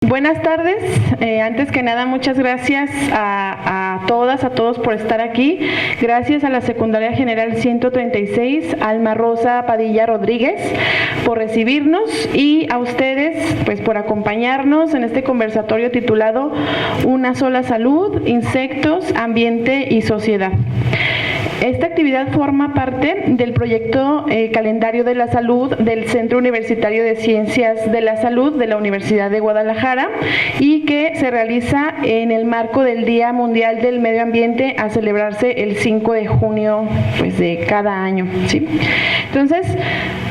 Buenas tardes. Antes que nada, muchas gracias a todas, a todos por estar aquí. Gracias a la Secundaria General 136, Alma Rosa Padilla Rodríguez, por recibirnos, y a ustedes pues por acompañarnos en este conversatorio titulado Una sola salud, insectos, ambiente y sociedad. Esta actividad forma parte del proyecto Calendario de la Salud del Centro Universitario de Ciencias de la Salud de la Universidad de Guadalajara y que se realiza en el marco del Día Mundial del Medio Ambiente a celebrarse el 5 de junio pues, de cada año, ¿sí? Entonces,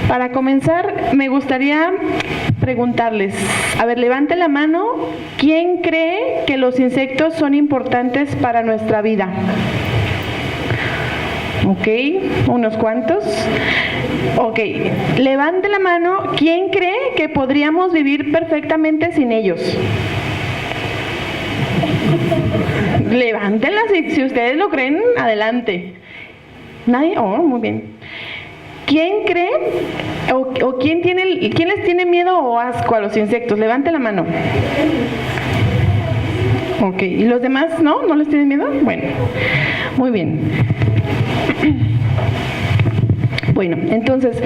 para comenzar, me gustaría preguntarles, a ver, levante la mano, ¿quién cree que los insectos son importantes para nuestra vida? Ok, unos cuantos. Ok, levante la mano, ¿quién cree que podríamos vivir perfectamente sin ellos? Levántenlas si ustedes lo creen, adelante. ¿Nadie? Oh, muy bien. ¿Quién cree o quién les tiene miedo o asco a los insectos? Levante la mano. Ok, ¿y los demás no? ¿No les tienen miedo? Bueno, muy bien. Bueno, entonces,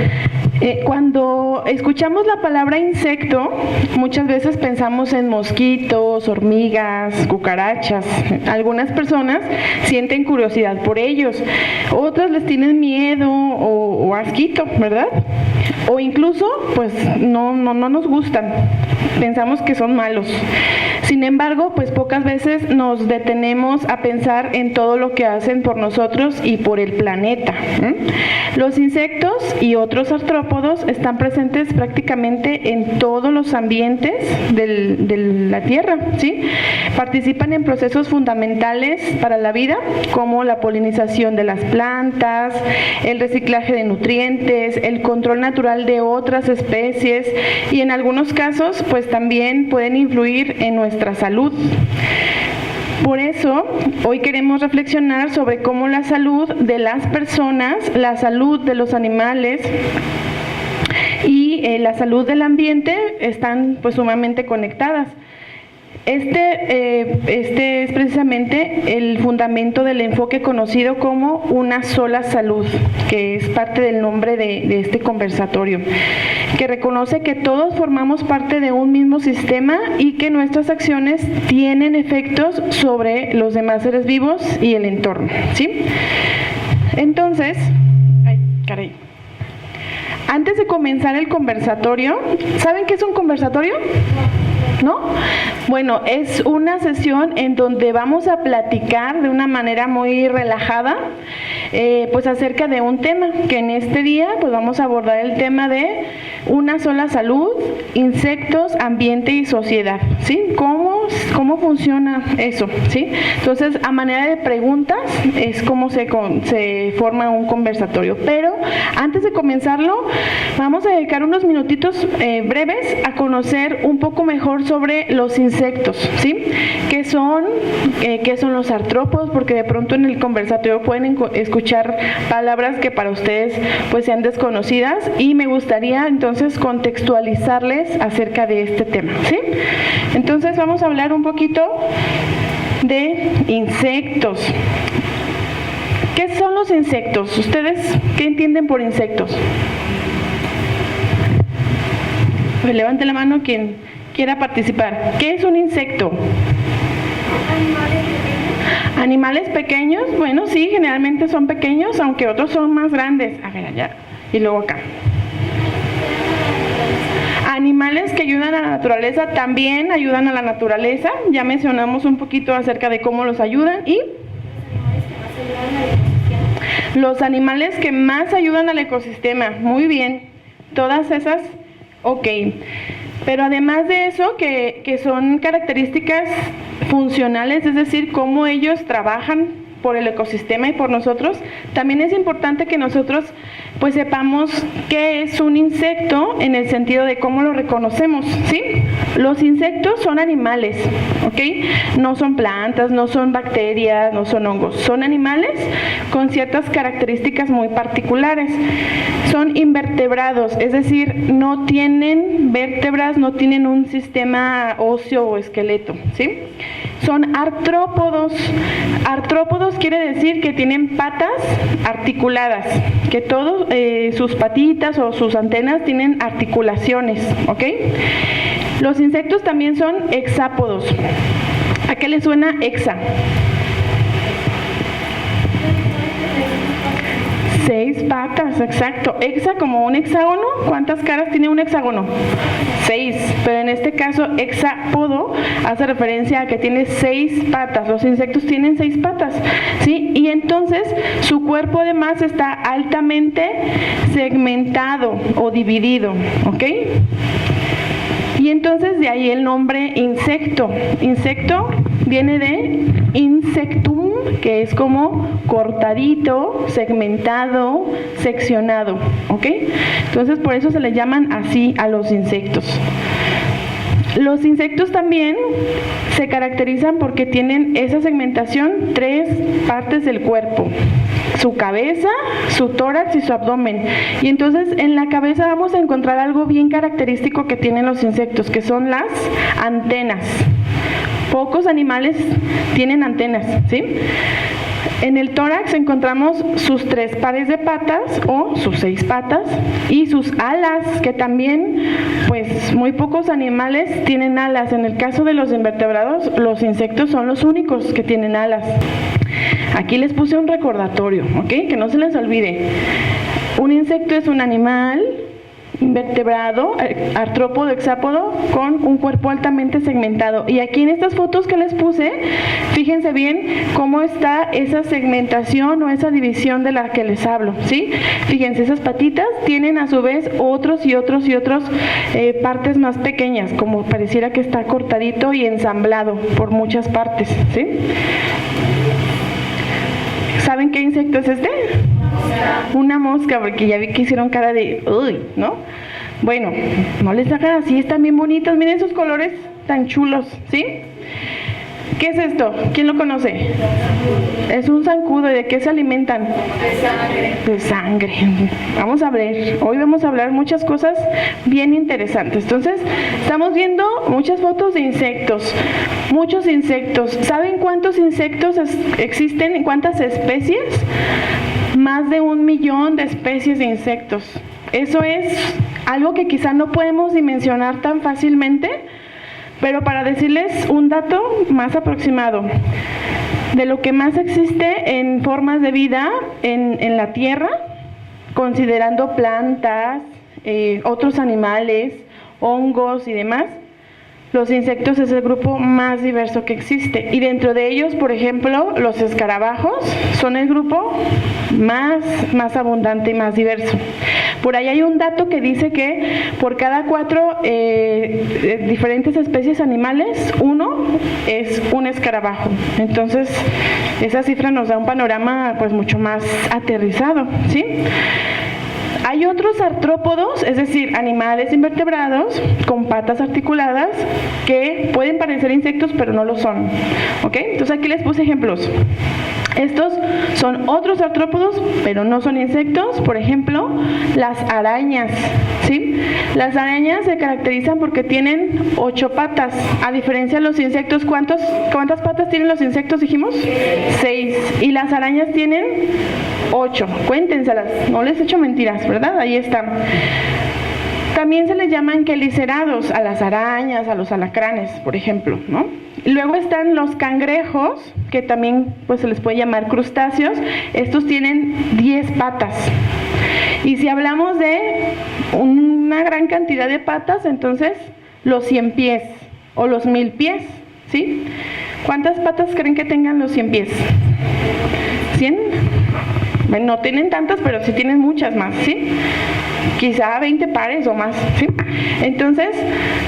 cuando escuchamos la palabra insecto, muchas veces pensamos en mosquitos, hormigas, cucarachas. Algunas personas sienten curiosidad por ellos, otras les tienen miedo o asquito, ¿verdad? O incluso, pues, no nos gustan, pensamos que son malos. Sin embargo, pues pocas veces nos detenemos a pensar en todo lo que hacen por nosotros y por el planeta. Los insectos y otros artrópodos están presentes prácticamente en todos los ambientes de la Tierra, ¿sí? Participan en procesos fundamentales para la vida, como la polinización de las plantas, el reciclaje de nutrientes, el control natural de otras especies y en algunos casos, pues también pueden influir en nuestra salud. Por eso, hoy queremos reflexionar sobre cómo la salud de las personas, la salud de los animales y la salud del ambiente están pues sumamente conectadas. Este es precisamente el fundamento del enfoque conocido como una sola salud, que es parte del nombre de este conversatorio, que reconoce que todos formamos parte de un mismo sistema y que nuestras acciones tienen efectos sobre los demás seres vivos y el entorno, ¿sí? Entonces, antes de comenzar el conversatorio, ¿saben qué es un conversatorio? ¿No? Bueno, es una sesión en donde vamos a platicar de una manera muy relajada, pues acerca de un tema, que en este día pues vamos a abordar el tema de una sola salud, insectos, ambiente y sociedad, ¿sí? ¿Cómo funciona eso? ¿Sí? Entonces, a manera de preguntas es como se forma un conversatorio. Pero antes de comenzarlo, vamos a dedicar unos minutitos breves a conocer un poco mejor sobre los insectos, ¿sí? ¿Qué son los artrópodos? Porque de pronto en el conversatorio pueden escuchar palabras que para ustedes pues sean desconocidas y me gustaría entonces contextualizarles acerca de este tema, ¿sí? Entonces vamos a hablar un poquito de insectos. ¿Qué son los insectos? ¿Ustedes qué entienden por insectos? Pues levante la mano quien quiera participar. ¿Qué es un insecto? Animales pequeños, bueno, sí, generalmente son pequeños, aunque otros son más grandes. A ver, allá, y luego acá. Animales que ayudan a la naturaleza, también ayudan a la naturaleza. Ya mencionamos un poquito acerca de cómo los ayudan. Y los animales que más ayudan al ecosistema. Muy bien. Todas esas, ok. Pero además de eso, que son características funcionales, es decir, cómo ellos trabajan por el ecosistema y por nosotros, también es importante que nosotros pues sepamos qué es un insecto en el sentido de cómo lo reconocemos, ¿sí? Los insectos son animales, ¿ok? No son plantas, no son bacterias, no son hongos. Son animales con ciertas características muy particulares. Son invertebrados, es decir, no tienen vértebras, no tienen un sistema óseo o esqueleto, ¿sí? Son artrópodos. Artrópodos quiere decir que tienen patas articuladas, que todos sus patitas o sus antenas tienen articulaciones, ¿ok? Los insectos también son hexápodos. ¿A qué le suena hexa? 6 patas, exacto. Hexa como un hexágono. ¿Cuántas caras tiene un hexágono? 6. Pero en este caso, hexápodo hace referencia a que tiene 6 patas. Los insectos tienen 6 patas, ¿sí? Y entonces su cuerpo además está altamente segmentado o dividido, ¿ok? Y entonces de ahí el nombre insecto. Insecto viene de insectum, que es como cortadito, segmentado, seccionado, ¿ok? Entonces por eso se le llaman así a los insectos. Los insectos también se caracterizan porque tienen esa segmentación 3 partes del cuerpo: su cabeza, su tórax y su abdomen. Y entonces en la cabeza vamos a encontrar algo bien característico que tienen los insectos, que son las antenas. Pocos animales tienen antenas, ¿sí? En el tórax encontramos sus 3 pares de patas o sus 6 patas y sus alas, que también, pues muy pocos animales tienen alas. En el caso de los invertebrados, los insectos son los únicos que tienen alas. Aquí les puse un recordatorio, ¿ok? Que no se les olvide. Un insecto es un animal invertebrado, artrópodo, hexápodo, con un cuerpo altamente segmentado. Y aquí en estas fotos que les puse, fíjense bien cómo está esa segmentación o esa división de la que les hablo, ¿sí? Fíjense, esas patitas tienen a su vez otros partes más pequeñas, como pareciera que está cortadito y ensamblado por muchas partes, ¿sí? ¿Saben qué insecto es este? Una mosca, porque ya vi que hicieron cara de uy, ¿no? Bueno, no les hagan así, están bien bonitas, miren esos colores tan chulos, ¿sí? ¿Qué es esto? ¿Quién lo conoce? Es un zancudo. ¿Y de qué se alimentan? De sangre. De sangre. Vamos a ver, hoy vamos a hablar muchas cosas bien interesantes. Entonces, estamos viendo muchas fotos de insectos, muchos insectos. ¿Saben cuántos insectos existen? ¿Cuántas especies? Más de 1 millón de especies de insectos. Eso es algo que quizá no podemos dimensionar tan fácilmente, pero para decirles un dato más aproximado de lo que más existe en formas de vida en la Tierra, considerando plantas, otros animales, hongos y demás, los insectos es el grupo más diverso que existe. Y dentro de ellos, por ejemplo, los escarabajos son el grupo más abundante y más diverso. Por ahí hay un dato que dice que por cada 4 diferentes especies animales, 1 es un escarabajo. Entonces, esa cifra nos da un panorama pues mucho más aterrizado, ¿sí? Hay otros artrópodos, es decir, animales invertebrados con patas articuladas que pueden parecer insectos pero no lo son, ¿ok? Entonces aquí les puse ejemplos. Estos son otros artrópodos, pero no son insectos. Por ejemplo, las arañas, ¿sí? Las arañas se caracterizan porque tienen 8 patas. A diferencia de los insectos, ¿cuántas patas tienen los insectos, dijimos? 6. Y las arañas tienen 8. Cuéntenselas, no les he hecho mentiras, ¿verdad? Ahí están. También se les llaman quelicerados a las arañas, a los alacranes, por ejemplo, ¿no? Luego están los cangrejos, que también pues se les puede llamar crustáceos. Estos tienen 10 patas. Y si hablamos de una gran cantidad de patas, entonces los 100 pies o los 1000 pies, ¿sí? ¿Cuántas patas creen que tengan los 100 pies? ¿100? Bueno, no tienen tantas, pero sí tienen muchas más, ¿sí? Quizá 20 pares o más, ¿sí? Entonces,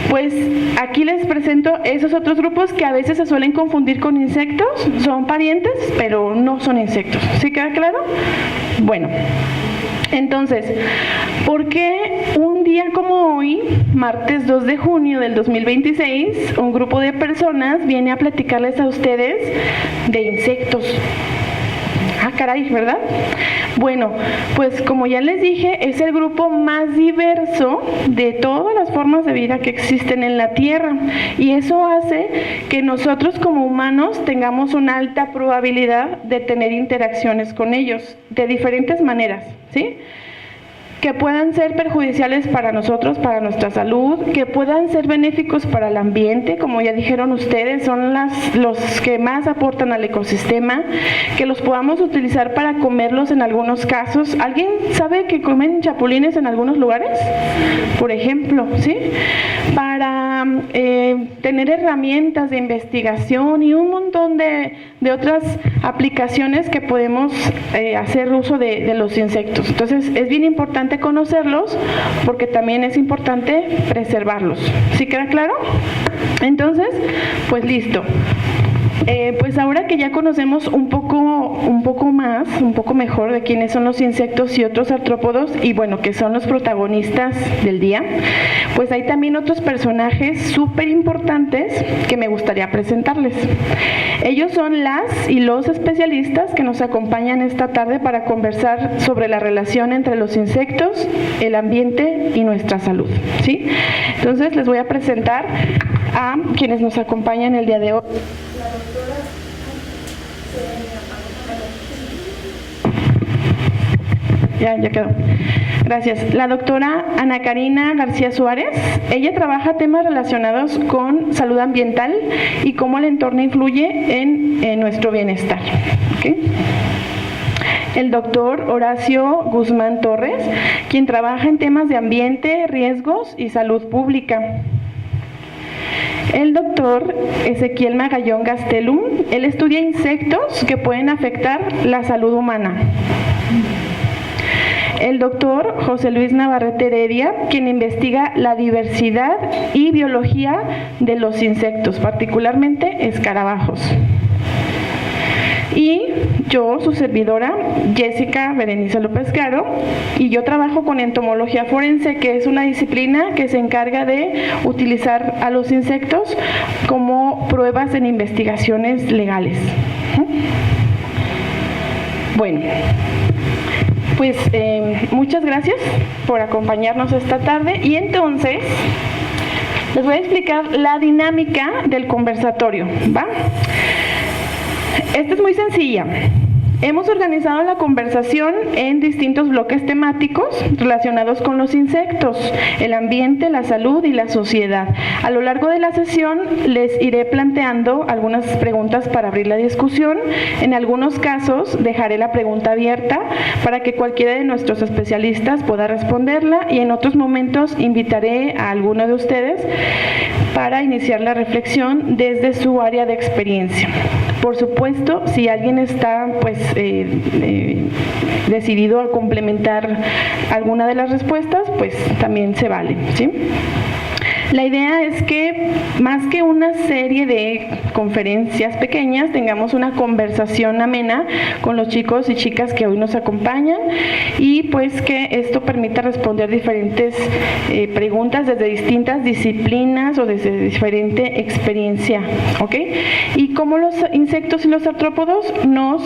pues aquí les presento esos otros grupos que a veces se suelen confundir con insectos. Son parientes, pero no son insectos. ¿Sí queda claro? Bueno, Entonces, ¿por qué un día como hoy, martes 2 de junio del 2026, un grupo de personas viene a platicarles a ustedes de insectos? Ah, caray, ¿verdad? Bueno, pues como ya les dije, es el grupo más diverso de todas las formas de vida que existen en la Tierra, y eso hace que nosotros como humanos tengamos una alta probabilidad de tener interacciones con ellos de diferentes maneras, ¿sí? Que puedan ser perjudiciales para nosotros, para nuestra salud, que puedan ser benéficos para el ambiente, como ya dijeron ustedes, son los que más aportan al ecosistema, que los podamos utilizar para comerlos en algunos casos. ¿Alguien sabe que comen chapulines en algunos lugares? Por ejemplo, ¿sí? Para tener herramientas de investigación y un montón de otras aplicaciones que podemos hacer uso de los insectos. Entonces, es bien importante conocerlos porque también es importante preservarlos. ¿Sí queda claro? Entonces, pues listo. Pues ahora que ya conocemos un poco mejor de quiénes son los insectos y otros artrópodos, y bueno, que son los protagonistas del día, pues hay también otros personajes súper importantes que me gustaría presentarles. Ellos son las y los especialistas que nos acompañan esta tarde para conversar sobre la relación entre los insectos, el ambiente y nuestra salud, ¿sí? Entonces les voy a presentar a quienes nos acompañan el día de hoy. Ya quedó. Gracias. La doctora Ana Karina García Suárez, ella trabaja temas relacionados con salud ambiental y cómo el entorno influye en nuestro bienestar. ¿Okay? El doctor Horacio Guzmán Torres, quien trabaja en temas de ambiente, riesgos y salud pública. El doctor Ezequiel Magallón Gastelum, él estudia insectos que pueden afectar la salud humana. El doctor José Luis Navarrete Heredia, quien investiga la diversidad y biología de los insectos, particularmente escarabajos. Y yo, su servidora, Jessica Berenice López Caro, y yo trabajo con entomología forense, que es una disciplina que se encarga de utilizar a los insectos como pruebas en investigaciones legales. Bueno, pues muchas gracias por acompañarnos esta tarde, y entonces les voy a explicar la dinámica del conversatorio, ¿va? Esta es muy sencilla. Hemos organizado la conversación en distintos bloques temáticos relacionados con los insectos, el ambiente, la salud y la sociedad. A lo largo de la sesión les iré planteando algunas preguntas para abrir la discusión. En algunos casos dejaré la pregunta abierta para que cualquiera de nuestros especialistas pueda responderla, y en otros momentos invitaré a alguno de ustedes para iniciar la reflexión desde su área de experiencia. Por supuesto, si alguien está decidido a complementar alguna de las respuestas, pues también se vale, ¿sí? La idea es que más que una serie de conferencias pequeñas, tengamos una conversación amena con los chicos y chicas que hoy nos acompañan, y pues que esto permita responder diferentes preguntas desde distintas disciplinas o desde diferente experiencia, ¿ok? Y cómo los insectos y los artrópodos nos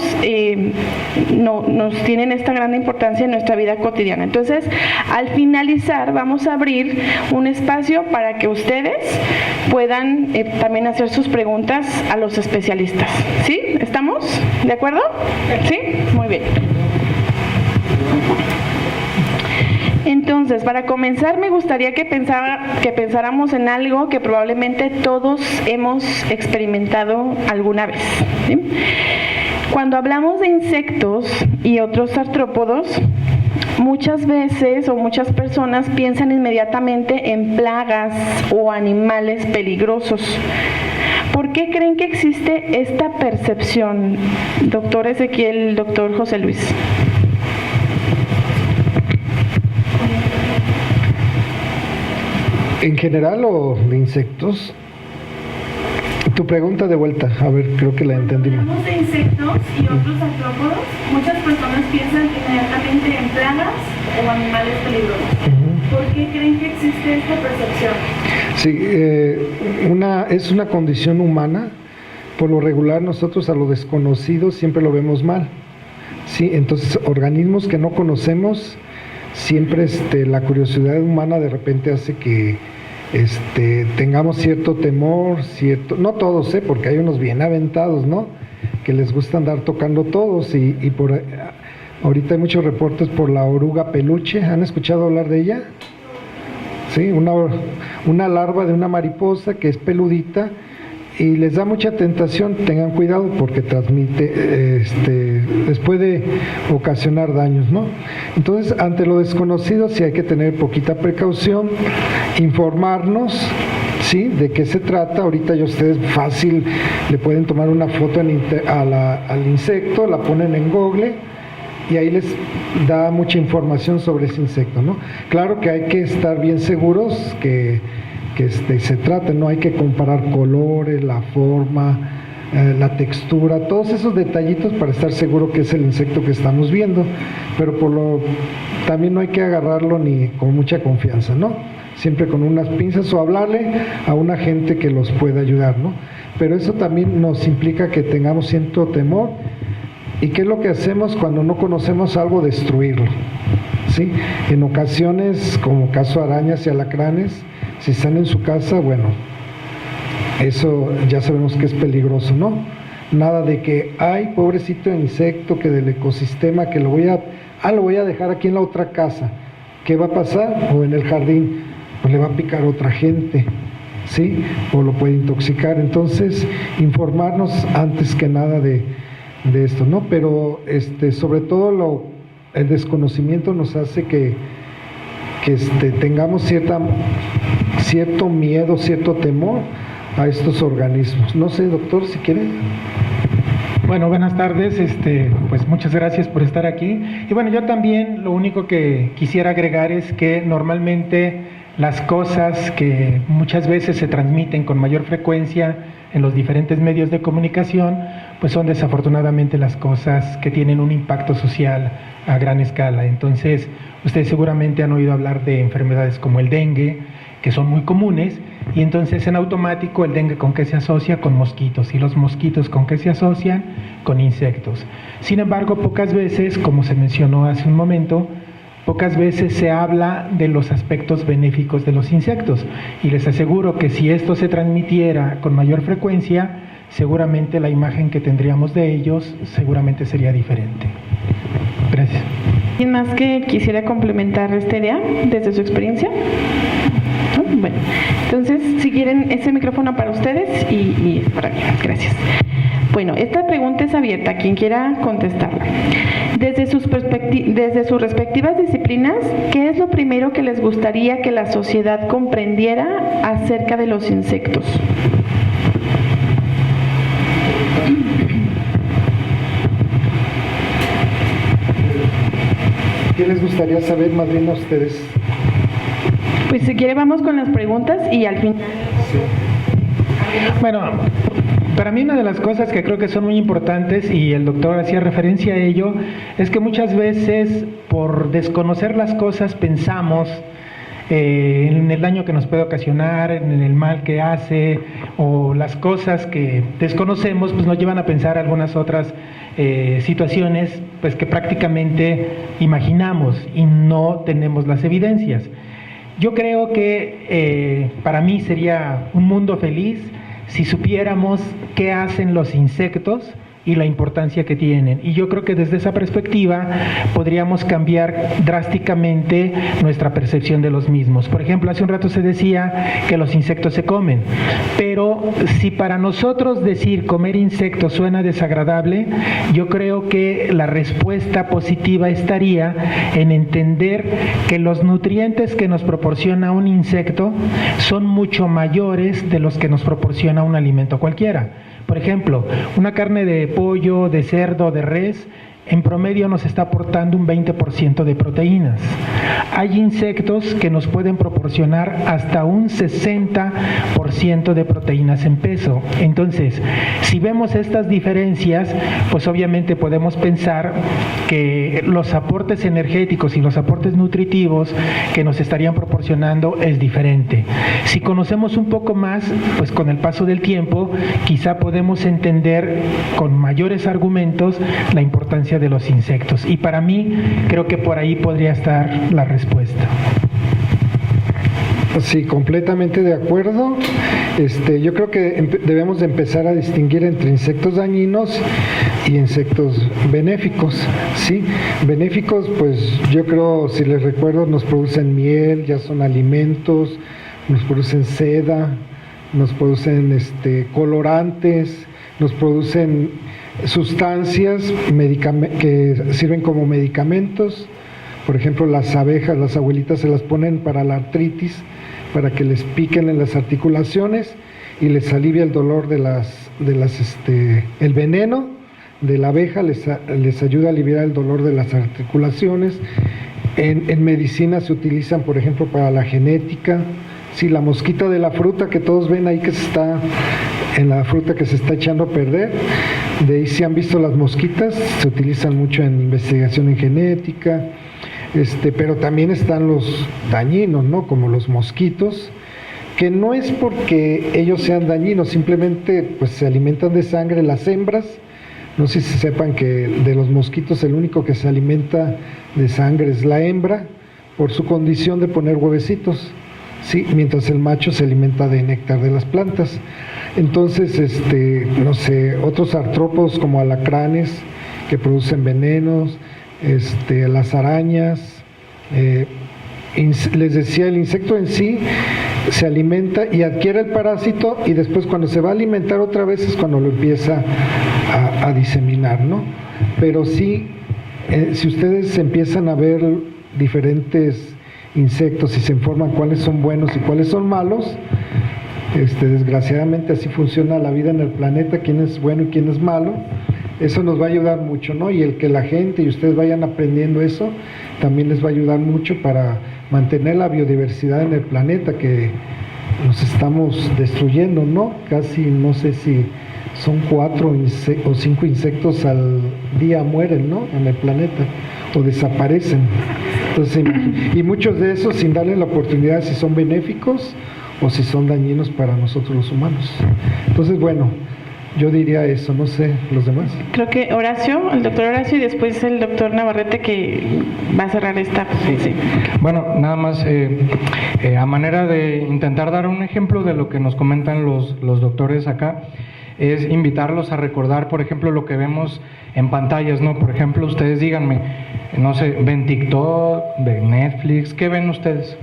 tienen esta gran importancia en nuestra vida cotidiana. Entonces, al finalizar, vamos a abrir un espacio para que ustedes puedan también hacer sus preguntas a los especialistas. ¿Sí? ¿Estamos? ¿De acuerdo? ¿Sí? Muy bien. Entonces, para comenzar, me gustaría que pensáramos en algo que probablemente todos hemos experimentado alguna vez, ¿sí? Cuando hablamos de insectos y otros artrópodos, muchas veces o muchas personas piensan inmediatamente en plagas o animales peligrosos. ¿Por qué creen que existe esta percepción, doctor Ezequiel, doctor José Luis? En general, o de insectos, Tu pregunta de vuelta, a ver, creo que la entendí mal. Cuando hablamos de insectos y otros artrópodos, muchas personas piensan inmediatamente en plagas o animales peligrosos. ¿Por qué creen que existe esta percepción? Sí, es una condición humana. Por lo regular nosotros a lo desconocido siempre lo vemos mal. Sí, entonces organismos que no conocemos, siempre la curiosidad humana de repente hace que tengamos cierto temor, no todos, porque hay unos bien aventados, ¿no? Que les gusta andar tocando todos y ahorita hay muchos reportes por la oruga peluche. ¿Han escuchado hablar de ella? Sí, una larva de una mariposa que es peludita y les da mucha tentación. Tengan cuidado porque transmite, les puede ocasionar daños, ¿no? Entonces, ante lo desconocido sí hay que tener poquita precaución, informarnos, ¿sí? De qué se trata. Ahorita ya ustedes fácil le pueden tomar una foto al insecto, la ponen en Google y ahí les da mucha información sobre ese insecto, ¿no? Claro que hay que estar bien seguros que se trata, no hay que comparar colores, la forma, la textura, todos esos detallitos para estar seguro que es el insecto que estamos viendo, pero también no hay que agarrarlo ni con mucha confianza, ¿no? Siempre con unas pinzas o hablarle a una gente que los pueda ayudar, ¿no? Pero eso también nos implica que tengamos cierto temor. ¿Y qué es lo que hacemos cuando no conocemos algo? Destruirlo, ¿sí? En ocasiones, como caso arañas y alacranes, si están en su casa, bueno, eso ya sabemos que es peligroso, ¿no? Nada de que, ay, pobrecito insecto, que del ecosistema, que lo voy a dejar aquí en la otra casa. ¿Qué va a pasar? O en el jardín, pues le va a picar otra gente, ¿sí? O lo puede intoxicar. Entonces, informarnos antes que nada de esto, ¿no? Pero sobre todo el desconocimiento nos hace que tengamos cierto miedo, cierto temor a estos organismos. No sé, doctor, si quiere. Bueno, buenas tardes, pues muchas gracias por estar aquí. Y bueno, yo también lo único que quisiera agregar es que normalmente las cosas que muchas veces se transmiten con mayor frecuencia en los diferentes medios de comunicación, pues son desafortunadamente las cosas que tienen un impacto social a gran escala. Entonces, ustedes seguramente han oído hablar de enfermedades como el dengue, que son muy comunes, y entonces en automático el dengue ¿con qué se asocia? Con mosquitos, y los mosquitos ¿con qué se asocian? Con insectos. Sin embargo, pocas veces, como se mencionó hace un momento, pocas veces se habla de los aspectos benéficos de los insectos, y les aseguro que si esto se transmitiera con mayor frecuencia, seguramente la imagen que tendríamos de ellos seguramente sería diferente. Gracias. ¿Alguien más que quisiera complementar esta idea desde su experiencia? ¿No? Bueno, entonces si quieren ese micrófono para ustedes y para mí. Gracias. Bueno, esta pregunta es abierta, quien quiera contestarla. Desde sus respectivas disciplinas, ¿qué es lo primero que les gustaría que la sociedad comprendiera acerca de los insectos? ¿Qué les gustaría saber más bien a ustedes? Pues si quiere vamos con las preguntas y al final. Sí. Bueno, para mí una de las cosas que creo que son muy importantes, y el doctor hacía referencia a ello, es que muchas veces por desconocer las cosas pensamos en el daño que nos puede ocasionar, en el mal que hace, o las cosas que desconocemos pues nos llevan a pensar algunas otras situaciones pues que prácticamente imaginamos y no tenemos las evidencias. Yo creo que para mí sería un mundo feliz si supiéramos qué hacen los insectos y la importancia que tienen. Y yo creo que desde esa perspectiva podríamos cambiar drásticamente nuestra percepción de los mismos. Por ejemplo, hace un rato se decía que los insectos se comen, pero si para nosotros decir comer insectos suena desagradable, yo creo que la respuesta positiva estaría en entender que los nutrientes que nos proporciona un insecto son mucho mayores de los que nos proporciona un alimento cualquiera. Por ejemplo, una carne de pollo, de cerdo, de res, en promedio nos está aportando un 20% de proteínas. Hay insectos que nos pueden proporcionar hasta un 60% de proteínas en peso. Entonces, si vemos estas diferencias, pues obviamente podemos pensar que los aportes energéticos y los aportes nutritivos que nos estarían proporcionando es diferente. Si conocemos un poco más, pues con el paso del tiempo, quizá podemos entender con mayores argumentos la importancia de los insectos. Y para mí, creo que por ahí podría estar la respuesta. Sí, completamente de acuerdo. Yo creo que debemos de empezar a distinguir entre insectos dañinos y insectos benéficos. Sí, benéficos, pues yo creo, si les recuerdo, nos producen miel, ya son alimentos, nos producen seda, nos producen colorantes, nos producen sustancias que sirven como medicamentos. Por ejemplo, las abejas, las abuelitas se las ponen para la artritis, para que les piquen en las articulaciones y les alivia el dolor el veneno de la abeja les ayuda a aliviar el dolor de las articulaciones. En medicina se utilizan, por ejemplo, para la genética. Sí, la mosquita de la fruta que todos ven ahí en la fruta que se está echando a perder, de ahí se han visto las mosquitas, se utilizan mucho en investigación en genética. Pero también están los dañinos, ¿no? Como los mosquitos, que no es porque ellos sean dañinos, simplemente pues se alimentan de sangre las hembras. No sé si sepan que de los mosquitos el único que se alimenta de sangre es la hembra, por su condición de poner huevecitos, ¿sí? Mientras el macho se alimenta de néctar de las plantas. Entonces, no sé, otros artrópodos como alacranes que producen venenos, las arañas, les decía, el insecto en sí se alimenta y adquiere el parásito y después cuando se va a alimentar otra vez es cuando lo empieza a diseminar, ¿no? Pero sí, si ustedes empiezan a ver diferentes insectos y se informan cuáles son buenos y cuáles son malos, desgraciadamente así funciona la vida en el planeta, quién es bueno y quién es malo. Eso nos va a ayudar mucho, ¿no? Y el que la gente y ustedes vayan aprendiendo eso, también les va a ayudar mucho para mantener la biodiversidad en el planeta, que nos estamos destruyendo, ¿no? Casi, no sé si son 4 o 5 insectos al día mueren, ¿no? En el planeta, o desaparecen. Entonces, y muchos de esos sin darle la oportunidad si son benéficos o si son dañinos para nosotros los humanos. Entonces, bueno, yo diría eso, no sé, los demás. Creo que Horacio, el doctor Horacio y después el doctor Navarrete que va a cerrar esta. Sí. Bueno, nada más a manera de intentar dar un ejemplo de lo que nos comentan los doctores acá, es invitarlos a recordar, por ejemplo, lo que vemos en pantallas, ¿no? Por ejemplo, ustedes díganme, no sé, ven TikTok, ven Netflix, ¿qué ven ustedes?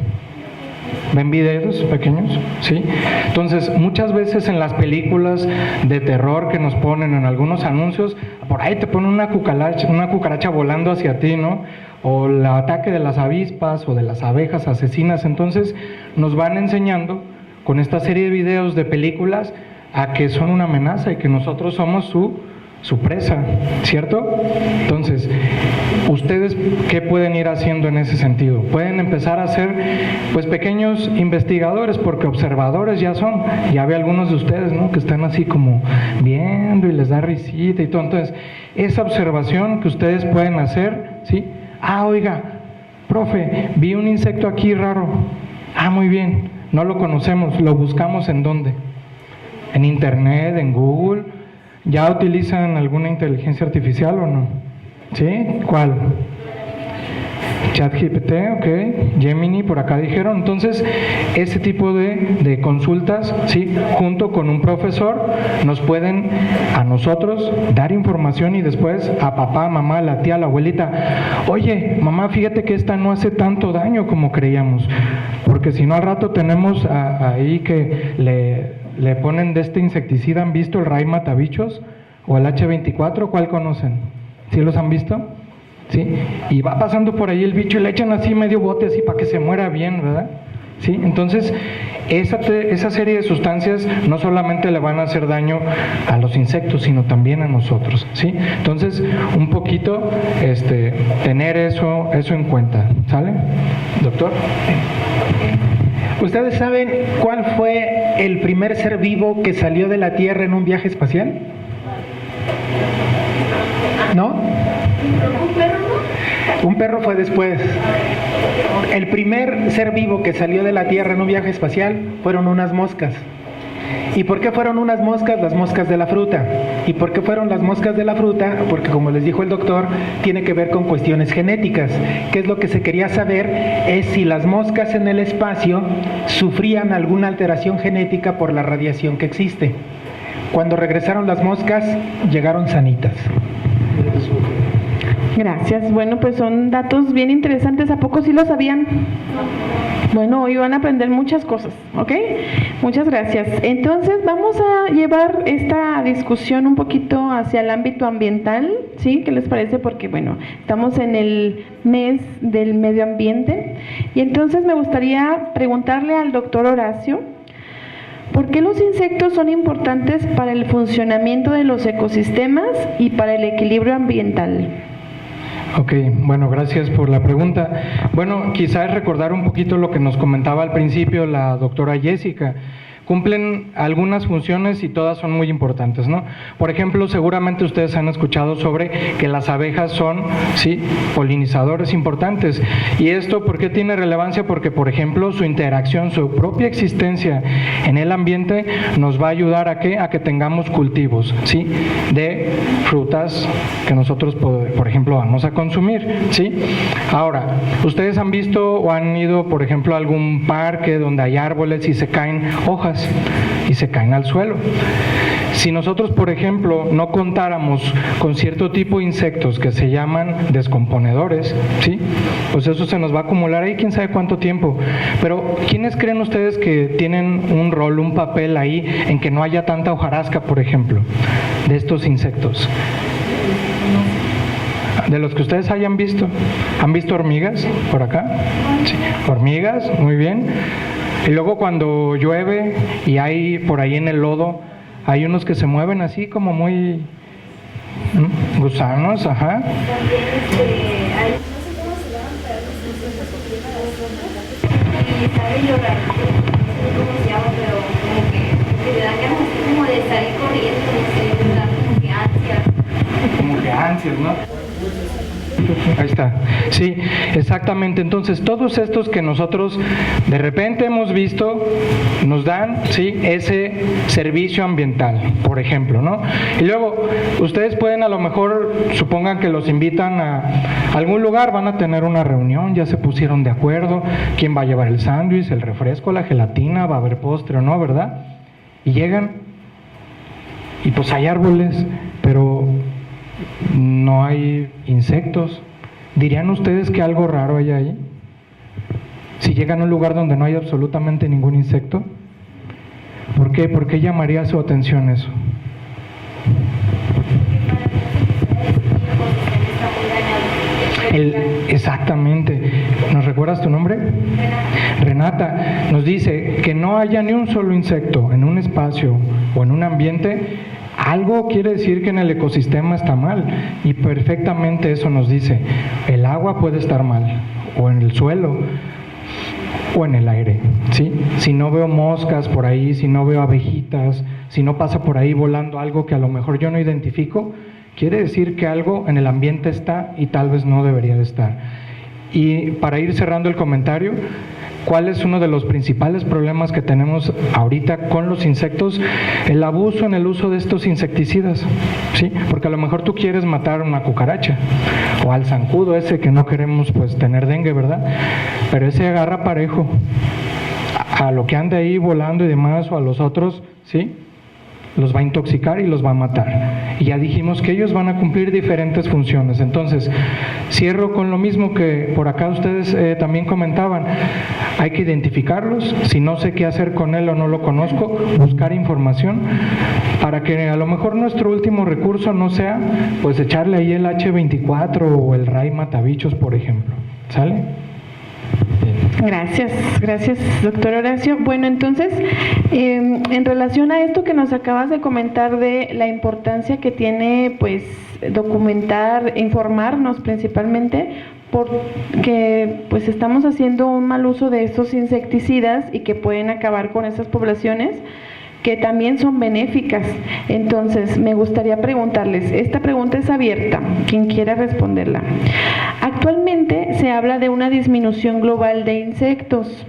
¿Ven videos pequeños? ¿Sí? Entonces, muchas veces en las películas de terror que nos ponen en algunos anuncios, por ahí te ponen una cucaracha volando hacia ti, ¿no? O el ataque de las avispas o de las abejas asesinas. Entonces, nos van enseñando con esta serie de videos de películas a que son una amenaza y que nosotros somos su presa, ¿cierto? Entonces, ¿ustedes qué pueden ir haciendo en ese sentido? Pueden empezar a ser, pues, pequeños investigadores, porque observadores ya son. Ya ve algunos de ustedes, ¿no? Que están así como viendo y les da risita y todo. Entonces, esa observación que ustedes pueden hacer, ¿sí? Ah, oiga, profe, vi un insecto aquí raro. Ah, muy bien, no lo conocemos, lo buscamos ¿en dónde? En internet, en Google. ¿Ya utilizan alguna inteligencia artificial o no? ¿Sí? ¿Cuál? ChatGPT, ok. Gemini, por acá dijeron. Entonces, ese tipo de consultas, ¿sí? Junto con un profesor, nos pueden a nosotros dar información y después a papá, mamá, la tía, la abuelita. Oye, mamá, fíjate que esta no hace tanto daño como creíamos. Porque si no, al rato tenemos ahí que le ponen de este insecticida. ¿Han visto el Ray Matabichos o el H24? ¿Cuál conocen? ¿Sí los han visto? ¿Sí? Y va pasando por ahí el bicho y le echan así medio bote así para que se muera bien, ¿verdad? ¿sí? Entonces, esa serie de sustancias no solamente le van a hacer daño a los insectos, sino también a nosotros, ¿sí? Entonces, un poquito tener eso en cuenta, ¿sale? Doctor. ¿Ustedes saben cuál fue el primer ser vivo que salió de la Tierra en un viaje espacial? ¿No? Un perro fue después. El primer ser vivo que salió de la Tierra en un viaje espacial fueron unas moscas. ¿Y por qué fueron unas moscas? Las moscas de la fruta. ¿Y por qué fueron las moscas de la fruta? Porque, como les dijo el doctor, tiene que ver con cuestiones genéticas. ¿Qué es lo que se quería saber? Es si las moscas en el espacio sufrían alguna alteración genética por la radiación que existe. Cuando regresaron las moscas, llegaron sanitas. Gracias. Bueno, pues son datos bien interesantes. ¿A poco sí lo sabían? Bueno, hoy van a aprender muchas cosas, ¿ok? Muchas gracias. Entonces, vamos a llevar esta discusión un poquito hacia el ámbito ambiental, ¿sí? ¿Qué les parece? Porque, bueno, estamos en el mes del medio ambiente. Y entonces me gustaría preguntarle al doctor Horacio, ¿por qué los insectos son importantes para el funcionamiento de los ecosistemas y para el equilibrio ambiental? Ok, bueno, gracias por la pregunta. Bueno, quizás recordar un poquito lo que nos comentaba al principio la doctora Jessica. Cumplen algunas funciones y todas son muy importantes, ¿no? Por ejemplo, seguramente ustedes han escuchado sobre que las abejas son, sí, polinizadores importantes. ¿Y esto por qué tiene relevancia? Porque, por ejemplo, su interacción, su propia existencia en el ambiente nos va a ayudar a ¿qué? A que tengamos cultivos, ¿sí? De frutas que nosotros, por ejemplo, vamos a consumir, ¿sí? Ahora, ustedes han visto o han ido, por ejemplo, a algún parque donde hay árboles y se caen hojas y se caen al suelo. Si nosotros, por ejemplo, no contáramos con cierto tipo de insectos que se llaman descomponedores, ¿sí? Pues eso se nos va a acumular ahí quién sabe cuánto tiempo. Pero, ¿quiénes creen ustedes que tienen un rol, un papel ahí en que no haya tanta hojarasca, por ejemplo, de estos insectos? De los que ustedes hayan visto. ¿Han visto hormigas por acá? Sí. Hormigas, muy bien. Y luego cuando llueve y hay por ahí en el lodo, hay unos que se mueven así como muy gusanos, ajá. También hay, no sé cómo se llaman, pero y saben llorar, no sé cómo se llama, pero como que le dan ganas así como de salir corriendo, no sé, le dan como que ansias. Como que ansias, ¿no? Ahí está, sí, exactamente. Entonces, todos estos que nosotros de repente hemos visto nos dan, sí, ese servicio ambiental, por ejemplo, ¿no? Y luego, ustedes pueden a lo mejor, supongan que los invitan a algún lugar, van a tener una reunión, ya se pusieron de acuerdo, quién va a llevar el sándwich, el refresco, la gelatina, va a haber postre o no, ¿verdad? Y llegan, y pues hay árboles, pero no hay insectos. ¿Dirían ustedes que algo raro hay ahí? Si llegan a un lugar donde no hay absolutamente ningún insecto. ¿Por qué? ¿Por qué llamaría su atención eso? Exactamente. ¿Nos recuerdas tu nombre? Renata. Nos dice que no haya ni un solo insecto en un espacio o en un ambiente. Algo quiere decir que en el ecosistema está mal, y perfectamente eso nos dice. El agua puede estar mal, o en el suelo, o en el aire, ¿sí? Si no veo moscas por ahí, si no veo abejitas, si no pasa por ahí volando algo que a lo mejor yo no identifico, quiere decir que algo en el ambiente está y tal vez no debería de estar. Y para ir cerrando el comentario, ¿cuál es uno de los principales problemas que tenemos ahorita con los insectos? El abuso en el uso de estos insecticidas, ¿sí? Porque a lo mejor tú quieres matar una cucaracha o al zancudo ese que no queremos pues tener dengue, ¿verdad? Pero ese agarra parejo a lo que ande ahí volando y demás, o a los otros, ¿sí? Los va a intoxicar y los va a matar. Y ya dijimos que ellos van a cumplir diferentes funciones. Entonces, cierro con lo mismo que por acá ustedes también comentaban. Hay que identificarlos. Si no sé qué hacer con él o no lo conozco, buscar información para que a lo mejor nuestro último recurso no sea pues echarle ahí el H24 o el Ray Matabichos, por ejemplo. ¿Sale? Gracias, gracias, doctor Horacio. Bueno, entonces, en relación a esto que nos acabas de comentar de la importancia que tiene, pues, documentar, informarnos principalmente, porque pues estamos haciendo un mal uso de estos insecticidas y que pueden acabar con esas poblaciones que también son benéficas. Entonces, me gustaría preguntarles, esta pregunta es abierta, quien quiera responderla. Actualmente se habla de una disminución global de insectos.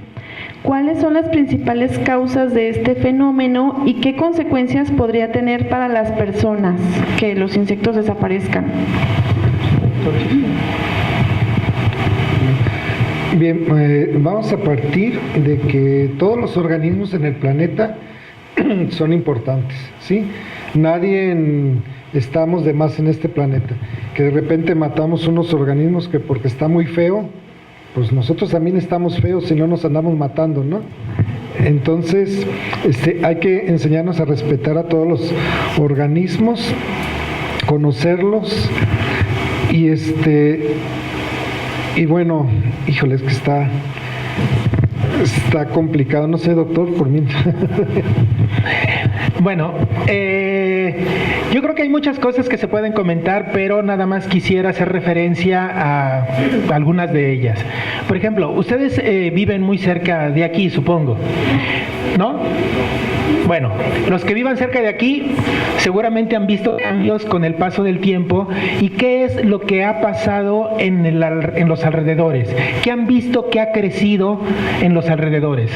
¿Cuáles son las principales causas de este fenómeno y qué consecuencias podría tener para las personas que los insectos desaparezcan? Bien, vamos a partir de que todos los organismos en el planeta son importantes, ¿sí? Nadie estamos de más en este planeta. Que de repente matamos unos organismos que porque está muy feo, pues nosotros también estamos feos si no nos andamos matando, ¿no? Entonces, hay que enseñarnos a respetar a todos los organismos, conocerlos y bueno, híjole, es que está complicado, no sé, doctor, por mí. Bueno, yo creo que hay muchas cosas que se pueden comentar, pero nada más quisiera hacer referencia a algunas de ellas. Por ejemplo, ustedes viven muy cerca de aquí, supongo, ¿no? Bueno, los que vivan cerca de aquí seguramente han visto cambios con el paso del tiempo. ¿Y qué es lo que ha pasado en los alrededores? ¿Qué han visto que ha crecido en los alrededores?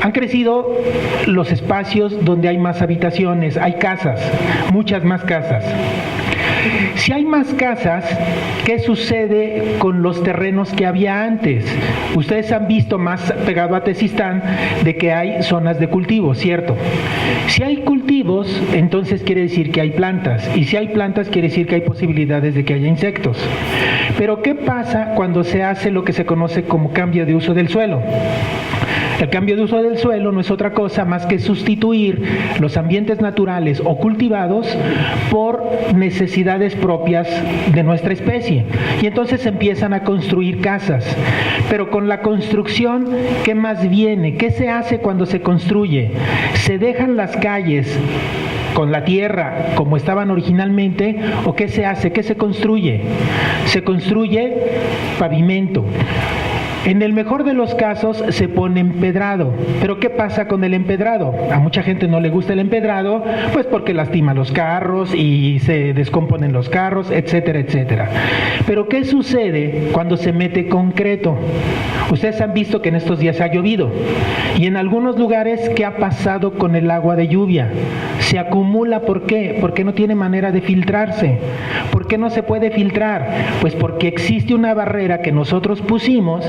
Han crecido los espacios donde hay más habitaciones, hay casas, muchas más casas. Si hay más casas, ¿qué sucede con los terrenos que había antes? Ustedes han visto más pegado a Tezistán de que hay zonas de cultivo, ¿cierto? Si hay cultivos, entonces quiere decir que hay plantas. Y si hay plantas, quiere decir que hay posibilidades de que haya insectos. Pero ¿qué pasa cuando se hace lo que se conoce como cambio de uso del suelo? El cambio de uso del suelo no es otra cosa más que sustituir los ambientes naturales o cultivados por necesidades propias de nuestra especie. Y entonces se empiezan a construir casas. Pero con la construcción, ¿qué más viene? ¿Qué se hace cuando se construye? Se dejan las calles con la tierra como estaban originalmente, ¿o qué se hace? ¿Qué se construye? Se construye pavimento. En el mejor de los casos se pone empedrado. ¿Pero qué pasa con el empedrado? A mucha gente no le gusta el empedrado, pues porque lastima los carros y se descomponen los carros, etcétera, etcétera. Pero ¿qué sucede cuando se mete concreto? Ustedes han visto que en estos días ha llovido. Y en algunos lugares, ¿qué ha pasado con el agua de lluvia? Se acumula, ¿por qué? Porque no tiene manera de filtrarse. ¿Por qué no se puede filtrar? Pues porque existe una barrera que nosotros pusimos,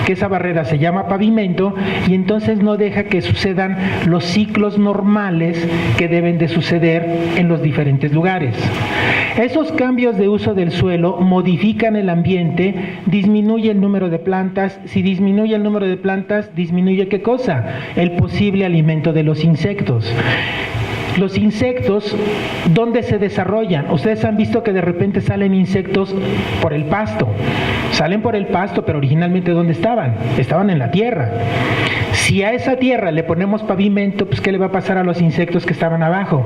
que esa barrera se llama pavimento, y entonces no deja que sucedan los ciclos normales que deben de suceder en los diferentes lugares. Esos cambios de uso del suelo modifican el ambiente, disminuye el número de plantas. Si disminuye el número de plantas, ¿disminuye qué cosa? El posible alimento de los insectos. Los insectos, ¿dónde se desarrollan? Ustedes han visto que de repente salen insectos por el pasto. Salen por el pasto, pero originalmente ¿dónde estaban? Estaban en la tierra. Si a esa tierra le ponemos pavimento, pues ¿qué le va a pasar a los insectos que estaban abajo?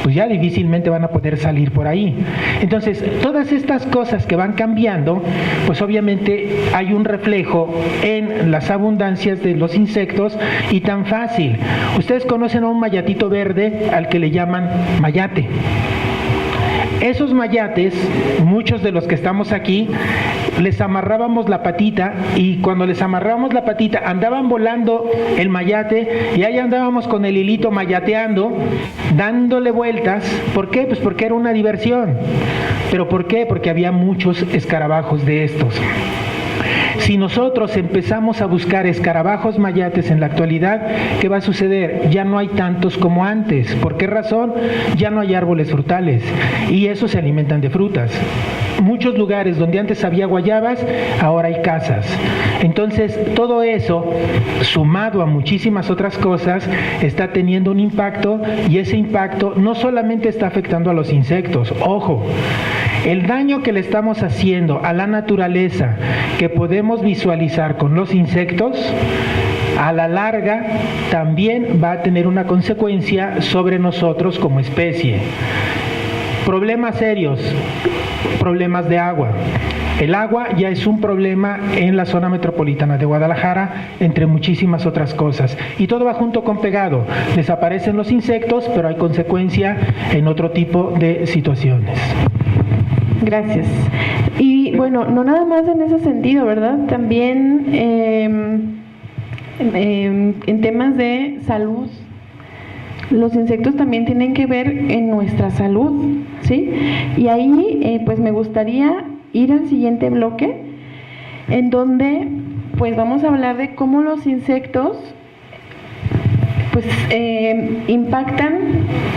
Pues ya difícilmente van a poder salir por ahí. Entonces, todas estas cosas que van cambiando, pues obviamente hay un reflejo en las abundancias de los insectos, y tan fácil. Ustedes conocen a un mayatito verde al que le llaman mayate. Esos mayates, muchos de los que estamos aquí, les amarrábamos la patita, y cuando les amarrábamos la patita andaban volando el mayate, y ahí andábamos con el hilito mayateando, dándole vueltas. ¿Por qué? Pues porque era una diversión. ¿Pero por qué? Porque había muchos escarabajos de estos. Si nosotros empezamos a buscar escarabajos mayates en la actualidad, ¿qué va a suceder? Ya no hay tantos como antes. ¿Por qué razón? Ya no hay árboles frutales, y esos se alimentan de frutas. muchos lugares donde antes había guayabas, ahora hay casas. Entonces, todo eso, sumado a muchísimas otras cosas, está teniendo un impacto, y ese impacto no solamente está afectando a los insectos. Ojo, el daño que le estamos haciendo a la naturaleza, que podemos visualizar con los insectos, a la larga también va a tener una consecuencia sobre nosotros como especie. Problemas serios, problemas de agua. El agua ya es un problema en la zona metropolitana de Guadalajara, entre muchísimas otras cosas. Y todo va junto con pegado. Desaparecen los insectos, pero hay consecuencia en otro tipo de situaciones. Gracias. Y bueno, no nada más en ese sentido, ¿verdad? También en temas de salud. Los insectos también tienen que ver en nuestra salud, ¿sí? Y ahí pues me gustaría ir al siguiente bloque, en donde pues vamos a hablar de cómo los insectos pues impactan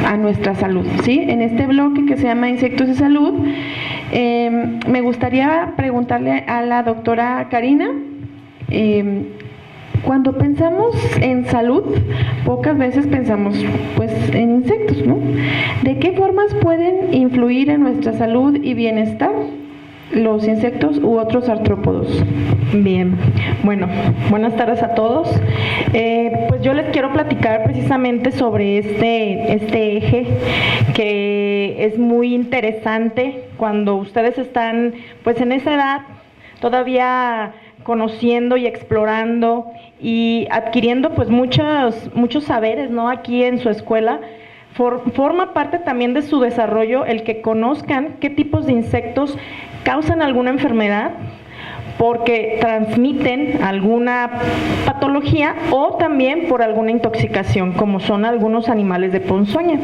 a nuestra salud, ¿sí? En este bloque que se llama Insectos y Salud, me gustaría preguntarle a la doctora Karina, cuando pensamos en salud, pocas veces pensamos pues en insectos, ¿no? ¿De qué formas pueden influir en nuestra salud y bienestar los insectos u otros artrópodos? Bien, bueno, buenas tardes a todos. Pues yo les quiero platicar precisamente sobre este eje que es muy interesante cuando ustedes están pues en esa edad todavía conociendo y explorando y adquiriendo pues muchos saberes, ¿no? Aquí en su escuela. Forma parte también de su desarrollo el que conozcan qué tipos de insectos causan alguna enfermedad, porque transmiten alguna patología o también por alguna intoxicación, como son algunos animales de ponzoña.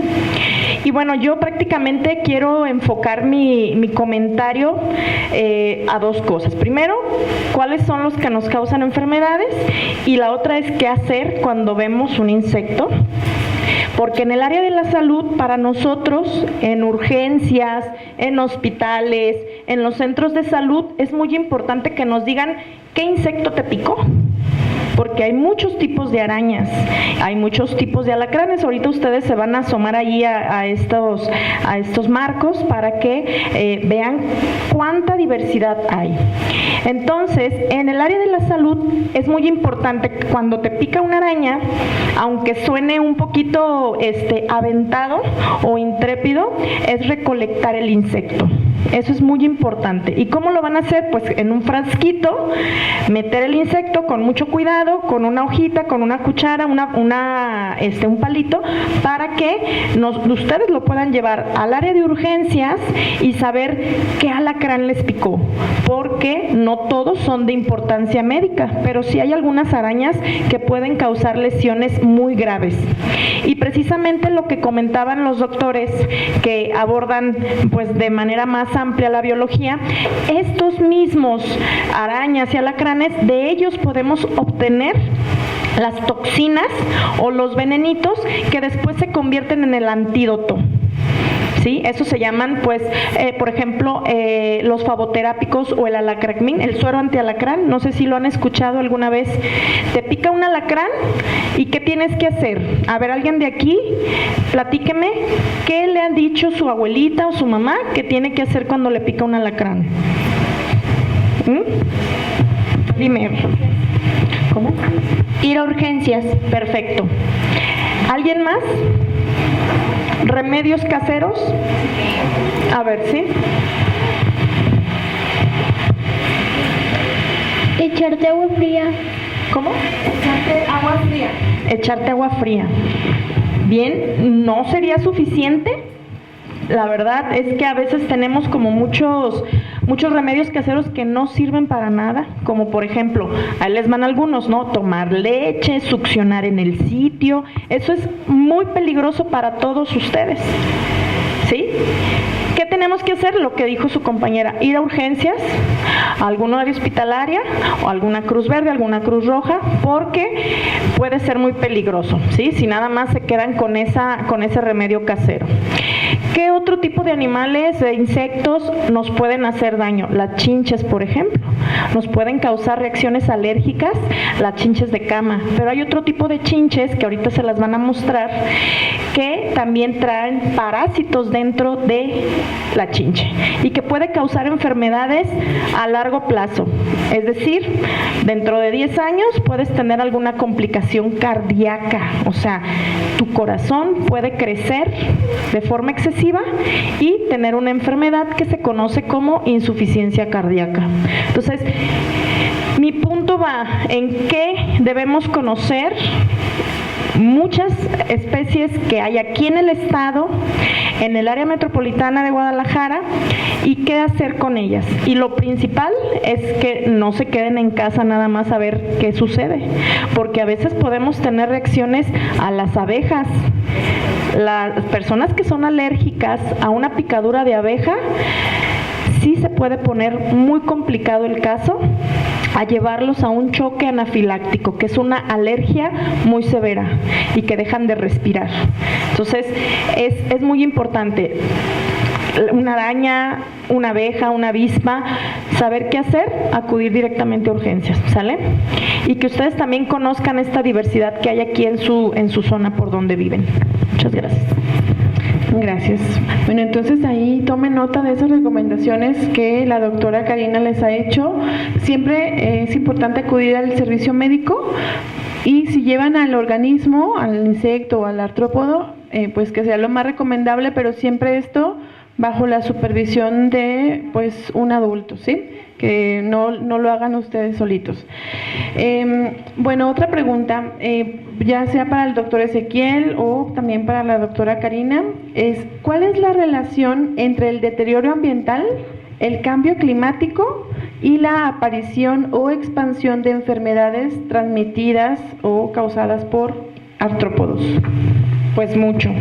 Y bueno, yo prácticamente quiero enfocar mi comentario a dos cosas. Primero, cuáles son los que nos causan enfermedades, y la otra es qué hacer cuando vemos un insecto. Porque en el área de la salud, para nosotros, en urgencias, en hospitales, en los centros de salud, es muy importante que nos digan qué insecto te picó. Porque hay muchos tipos de arañas, hay muchos tipos de alacranes. Ahorita ustedes se van a asomar allí a estos marcos para que vean cuánta diversidad hay. Entonces, en el área de la salud es muy importante que cuando te pica una araña, aunque suene un poquito aventado o intrépido, es recolectar el insecto. Eso es muy importante. ¿Y cómo lo van a hacer? Pues en un frasquito, meter el insecto con mucho cuidado, con una hojita, con una cuchara, un palito, para que ustedes lo puedan llevar al área de urgencias y saber qué alacrán les picó. Porque no todos son de importancia médica, pero sí hay algunas arañas que pueden causar lesiones muy graves. Y precisamente lo que comentaban los doctores que abordan pues de manera más amplia la biología, estos mismos arañas y alacranes, de ellos podemos obtener las toxinas o los venenitos que después se convierten en el antídoto. ¿Sí? Eso se llaman, pues, por ejemplo, los favoterápicos o el alacracmin, el suero antialacrán. No sé si lo han escuchado alguna vez. Te pica un alacrán y ¿qué tienes que hacer? A ver, alguien de aquí, platíqueme, ¿qué le han dicho su abuelita o su mamá que tiene que hacer cuando le pica un alacrán? Dime. ¿Cómo? Ir a urgencias. Perfecto. ¿Alguien más? ¿Remedios caseros? A ver, ¿sí? Echarte agua fría. ¿Cómo? Echarte agua fría. Echarte agua fría. Bien, ¿no sería suficiente? La verdad es que a veces tenemos como muchos remedios caseros que no sirven para nada, como por ejemplo, ahí les van algunos, ¿no? Tomar leche, succionar en el sitio. Eso es muy peligroso para todos ustedes, ¿sí? ¿Qué tenemos que hacer? Lo que dijo su compañera, ir a urgencias, a alguna área hospitalaria o alguna Cruz Verde, alguna Cruz Roja, porque puede ser muy peligroso, ¿sí? Si nada más se quedan con ese remedio casero. ¿Qué otro tipo de animales, de insectos nos pueden hacer daño? Las chinches, por ejemplo, nos pueden causar reacciones alérgicas, las chinches de cama, pero hay otro tipo de chinches que ahorita se las van a mostrar que también traen parásitos dentro de la chinche y que puede causar enfermedades a largo plazo, es decir, dentro de 10 años puedes tener alguna complicación cardíaca, o sea, tu corazón puede crecer de forma excesiva y tener una enfermedad que se conoce como insuficiencia cardíaca. Entonces, mi punto va en que debemos conocer muchas especies que hay aquí en el estado, en el área metropolitana de Guadalajara, y qué hacer con ellas. Y lo principal es que no se queden en casa nada más a ver qué sucede, porque a veces podemos tener reacciones a las abejas. Las personas que son alérgicas a una picadura de abeja, sí se puede poner muy complicado el caso a llevarlos a un choque anafiláctico, que es una alergia muy severa y que dejan de respirar. Entonces, es muy importante. Una araña, una abeja, una avispa, saber qué hacer, acudir directamente a urgencias, ¿sale? Y que ustedes también conozcan esta diversidad que hay aquí en su zona por donde viven. Muchas gracias. Gracias. Bueno, entonces ahí tomen nota de esas recomendaciones que la doctora Karina les ha hecho. Siempre es importante acudir al servicio médico y si llevan al organismo, al insecto o al artrópodo, pues que sea lo más recomendable, pero siempre esto bajo la supervisión de pues un adulto, ¿sí? Que no lo hagan ustedes solitos. Bueno, otra pregunta, ya sea para el doctor Ezequiel o también para la doctora Karina, es ¿cuál es la relación entre el deterioro ambiental, el cambio climático y la aparición o expansión de enfermedades transmitidas o causadas por artrópodos? Pues mucho.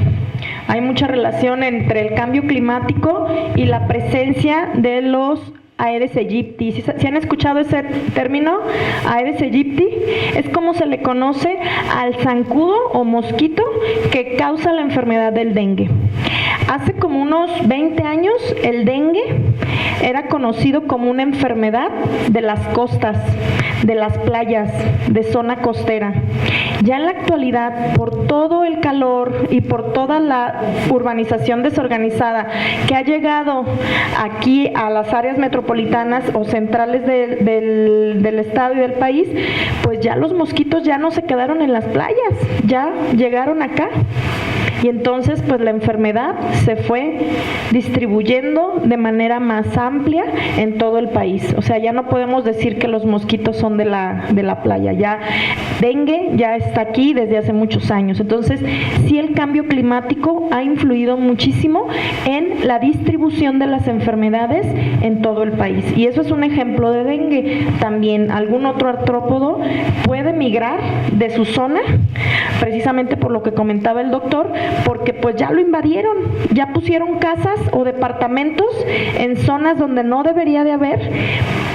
Hay mucha relación entre el cambio climático y la presencia de los Aedes aegypti. ¿Sí han escuchado ese término? Aedes aegypti es como se le conoce al zancudo o mosquito que causa la enfermedad del dengue. Hace como unos 20 años el dengue era conocido como una enfermedad de las costas, de las playas, de zona costera. Ya en la actualidad, por todo el calor y por toda la urbanización desorganizada que ha llegado aquí a las áreas metropolitanas o centrales del estado y del país, pues ya los mosquitos ya no se quedaron en las playas, ya llegaron acá. Y entonces pues la enfermedad se fue distribuyendo de manera más amplia en todo el país. O sea, ya no podemos decir que los mosquitos son de la playa. Ya dengue ya está aquí desde hace muchos años. Entonces, sí, el cambio climático ha influido muchísimo en la distribución de las enfermedades en todo el país. Y eso es un ejemplo de dengue. También algún otro artrópodo puede migrar de su zona, precisamente por lo que comentaba el doctor, porque pues ya lo invadieron, ya pusieron casas o departamentos en zonas donde no debería de haber.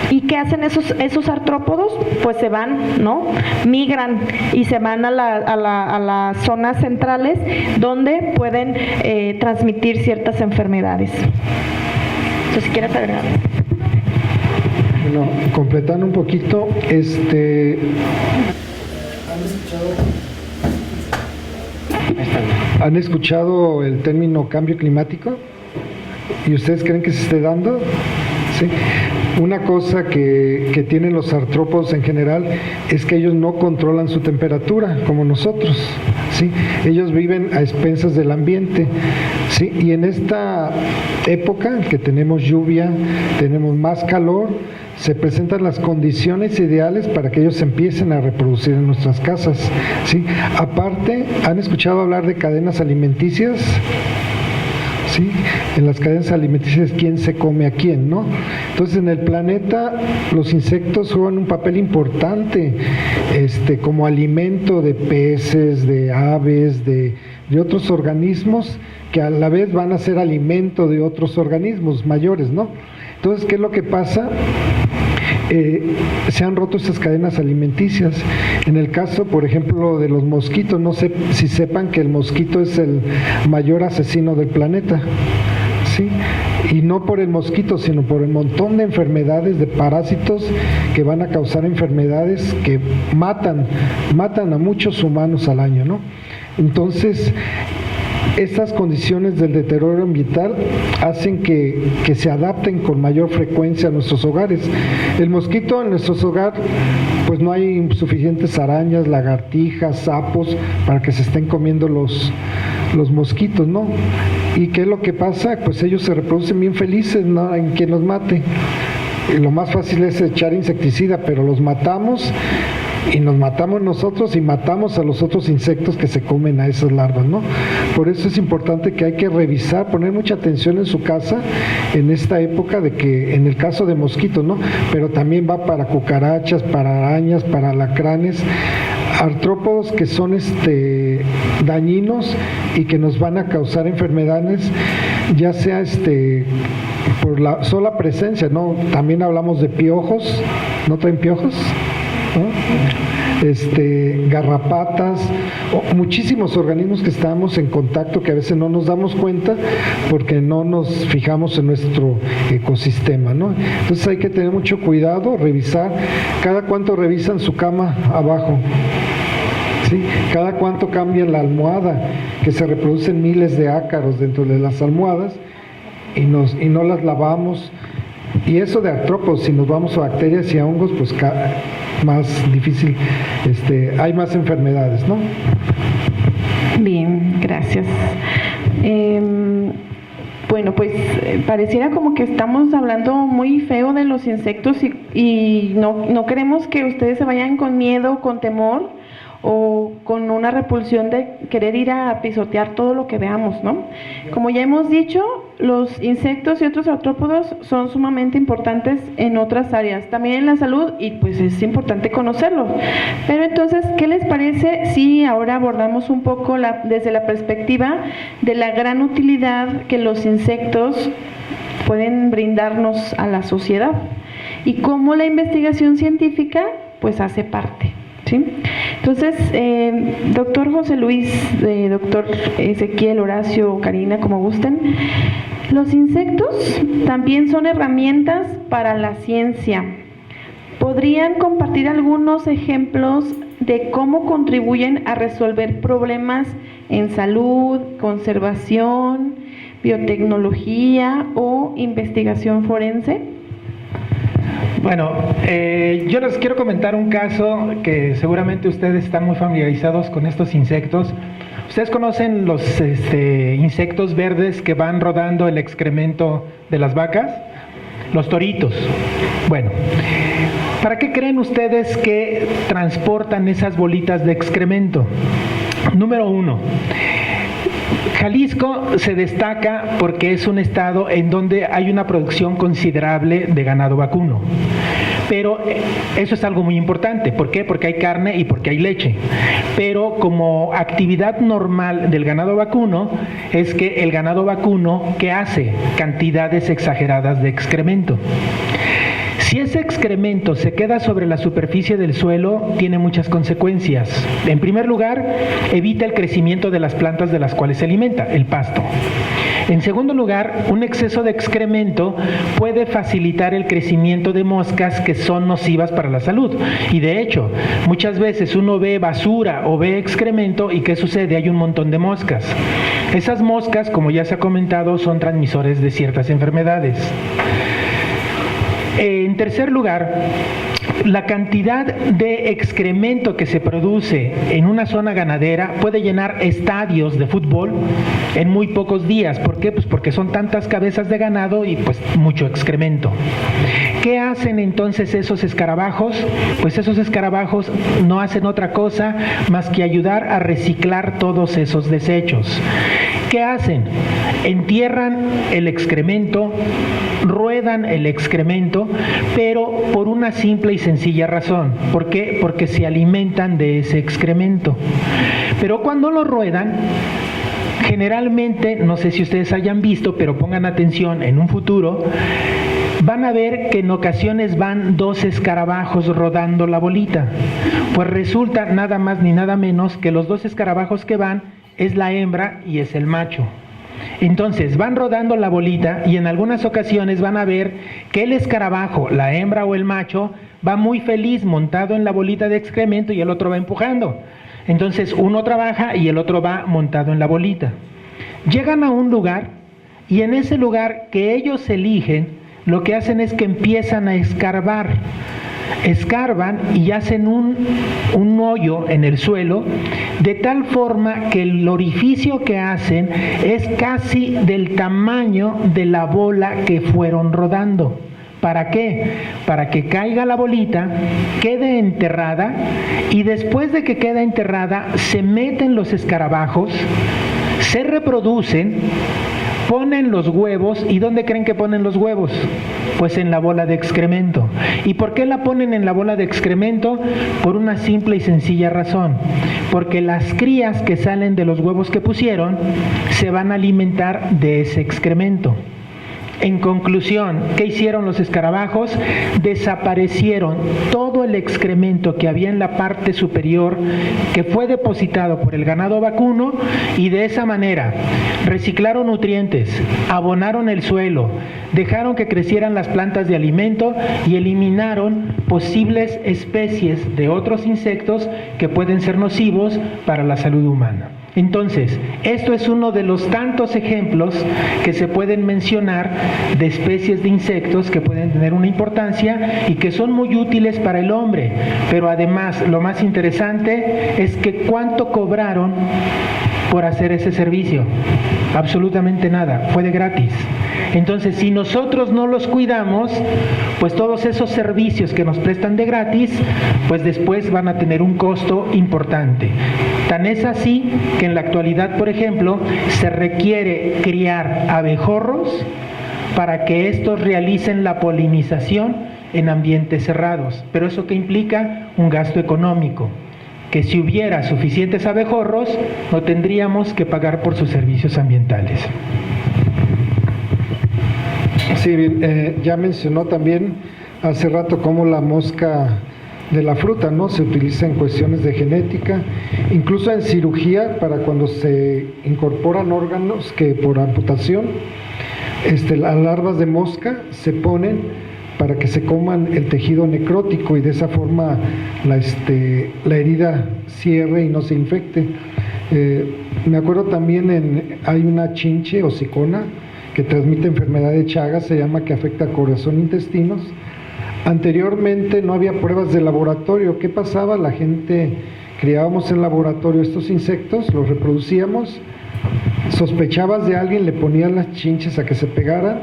¿Y qué hacen esos artrópodos? Pues se van, ¿no? Migran y se van a las zonas centrales donde pueden transmitir ciertas enfermedades. Entonces, si quieres agregar. Bueno, completando un poquito, ¿han escuchado el término cambio climático? ¿Y ustedes creen que se esté dando? Sí. Una cosa que tienen los artrópodos en general es que ellos no controlan su temperatura como nosotros, ¿sí? Ellos viven a expensas del ambiente, ¿sí? Y en esta época que tenemos lluvia, tenemos más calor, se presentan las condiciones ideales para que ellos empiecen a reproducir en nuestras casas, ¿sí? Aparte, ¿han escuchado hablar de cadenas alimenticias? ¿Sí? En las cadenas alimenticias, ¿quién se come a quién, no? Entonces, en el planeta, los insectos juegan un papel importante, como alimento de peces, de aves, de otros organismos que a la vez van a ser alimento de otros organismos mayores, ¿no? Entonces, ¿qué es lo que pasa? se han roto esas cadenas alimenticias. En el caso, por ejemplo, de los mosquitos, no sé si sepan que el mosquito es el mayor asesino del planeta, ¿sí? Y no por el mosquito, sino por el montón de enfermedades, de parásitos que van a causar enfermedades que matan a muchos humanos al año, ¿no? Entonces, estas condiciones del deterioro ambiental hacen que se adapten con mayor frecuencia a nuestros hogares. El mosquito en nuestros hogares, pues no hay suficientes arañas, lagartijas, sapos para que se estén comiendo los mosquitos, ¿no? ¿Y qué es lo que pasa? Pues ellos se reproducen bien felices, ¿no? En quien los mate. Y lo más fácil es echar insecticida, pero los matamos y nos matamos nosotros y matamos a los otros insectos que se comen a esas larvas, ¿no? Por eso es importante que hay que revisar, poner mucha atención en su casa en esta época de que, en el caso de mosquitos, ¿no? Pero también va para cucarachas, para arañas, para alacranes, artrópodos que son dañinos y que nos van a causar enfermedades, ya sea por la sola presencia, ¿no? También hablamos de piojos, ¿no traen piojos? ¿No? Garrapatas, muchísimos organismos que estamos en contacto que a veces no nos damos cuenta porque no nos fijamos en nuestro ecosistema, ¿no? Entonces hay que tener mucho cuidado, revisar. ¿Cada cuánto revisan su cama abajo? ¿Sí? Cada cuánto cambian la almohada, que se reproducen miles de ácaros dentro de las almohadas y no las lavamos. Y eso de artrópodos, si nos vamos a bacterias y a hongos, pues más difícil, hay más enfermedades, ¿no? Bien, gracias. Bueno, pues pareciera como que estamos hablando muy feo de los insectos y no queremos que ustedes se vayan con miedo, con temor o con una repulsión de querer ir a pisotear todo lo que veamos, ¿no? Como ya hemos dicho, los insectos y otros artrópodos son sumamente importantes en otras áreas, también en la salud, y pues es importante conocerlos. Pero entonces, ¿qué les parece si ahora abordamos un poco desde la perspectiva de la gran utilidad que los insectos pueden brindarnos a la sociedad y cómo la investigación científica pues hace parte? ¿Sí? Entonces, doctor José Luis, doctor Ezequiel, Horacio, Karina, como gusten, los insectos también son herramientas para la ciencia. ¿Podrían compartir algunos ejemplos de cómo contribuyen a resolver problemas en salud, conservación, biotecnología o investigación forense? Bueno, yo les quiero comentar un caso que seguramente ustedes están muy familiarizados con estos insectos. ¿Ustedes conocen los insectos verdes que van rodando el excremento de las vacas? Los toritos. Bueno, ¿para qué creen ustedes que transportan esas bolitas de excremento? Número 1. Jalisco se destaca porque es un estado en donde hay una producción considerable de ganado vacuno. Pero eso es algo muy importante. ¿Por qué? Porque hay carne y porque hay leche. Pero como actividad normal del ganado vacuno es que el ganado vacuno, ¿qué hace? Cantidades exageradas de excremento. Si ese excremento se queda sobre la superficie del suelo, tiene muchas consecuencias. En primer lugar, evita el crecimiento de las plantas de las cuales se alimenta, el pasto. En segundo lugar, un exceso de excremento puede facilitar el crecimiento de moscas que son nocivas para la salud. Y de hecho, muchas veces uno ve basura o ve excremento y ¿qué sucede? Hay un montón de moscas. Esas moscas, como ya se ha comentado, son transmisores de ciertas enfermedades. En tercer lugar, la cantidad de excremento que se produce en una zona ganadera puede llenar estadios de fútbol en muy pocos días. ¿Por qué? Pues porque son tantas cabezas de ganado y pues mucho excremento. ¿Qué hacen entonces esos escarabajos? Pues esos escarabajos no hacen otra cosa más que ayudar a reciclar todos esos desechos. ¿Qué hacen? Entierran el excremento, ruedan el excremento, pero por una simple y sencilla razón. ¿Por qué? Porque se alimentan de ese excremento. Pero cuando lo ruedan, generalmente, no sé si ustedes hayan visto, pero pongan atención en un futuro, van a ver que en ocasiones van 2 escarabajos rodando la bolita. Pues resulta nada más ni nada menos que los 2 escarabajos que van es la hembra y es el macho. Entonces van rodando la bolita y en algunas ocasiones van a ver que el escarabajo, la hembra o el macho, va muy feliz montado en la bolita de excremento y el otro va empujando. Entonces uno trabaja y el otro va montado en la bolita. Llegan a un lugar y en ese lugar que ellos eligen, lo que hacen es que empiezan a escarbar. Escarban y hacen un hoyo en el suelo de tal forma que el orificio que hacen es casi del tamaño de la bola que fueron rodando. ¿Para qué? Para que caiga la bolita, quede enterrada y después de que queda enterrada se meten los escarabajos, se reproducen, ponen los huevos. ¿Y dónde creen que ponen los huevos? Pues en la bola de excremento. ¿Y por qué la ponen en la bola de excremento? Por una simple y sencilla razón. Porque las crías que salen de los huevos que pusieron se van a alimentar de ese excremento. En conclusión, ¿qué hicieron los escarabajos? Desaparecieron todo el excremento que había en la parte superior que fue depositado por el ganado vacuno y de esa manera reciclaron nutrientes, abonaron el suelo, dejaron que crecieran las plantas de alimento y eliminaron posibles especies de otros insectos que pueden ser nocivos para la salud humana. Entonces, esto es uno de los tantos ejemplos que se pueden mencionar de especies de insectos que pueden tener una importancia y que son muy útiles para el hombre. Pero además, lo más interesante es que ¿cuánto cobraron por hacer ese servicio? Absolutamente nada, fue de gratis. Entonces, si nosotros no los cuidamos, pues todos esos servicios que nos prestan de gratis, pues después van a tener un costo importante. Tan es así que en la actualidad, por ejemplo, se requiere criar abejorros para que estos realicen la polinización en ambientes cerrados. Pero ¿eso qué implica? Un gasto económico. Que si hubiera suficientes abejorros, no tendríamos que pagar por sus servicios ambientales. Sí, ya mencionó también hace rato cómo la mosca de la fruta, ¿no?, se utiliza en cuestiones de genética, incluso en cirugía para cuando se incorporan órganos que por amputación, las larvas de mosca se ponen para que se coman el tejido necrótico y de esa forma la herida cierre y no se infecte. Me acuerdo también hay una chinche o sicona que transmite enfermedad de Chagas, se llama, que afecta corazón e intestinos. Anteriormente no había pruebas de laboratorio. ¿Qué pasaba? La gente criábamos en laboratorio estos insectos, los reproducíamos, sospechabas de alguien, le ponías las chinches a que se pegaran,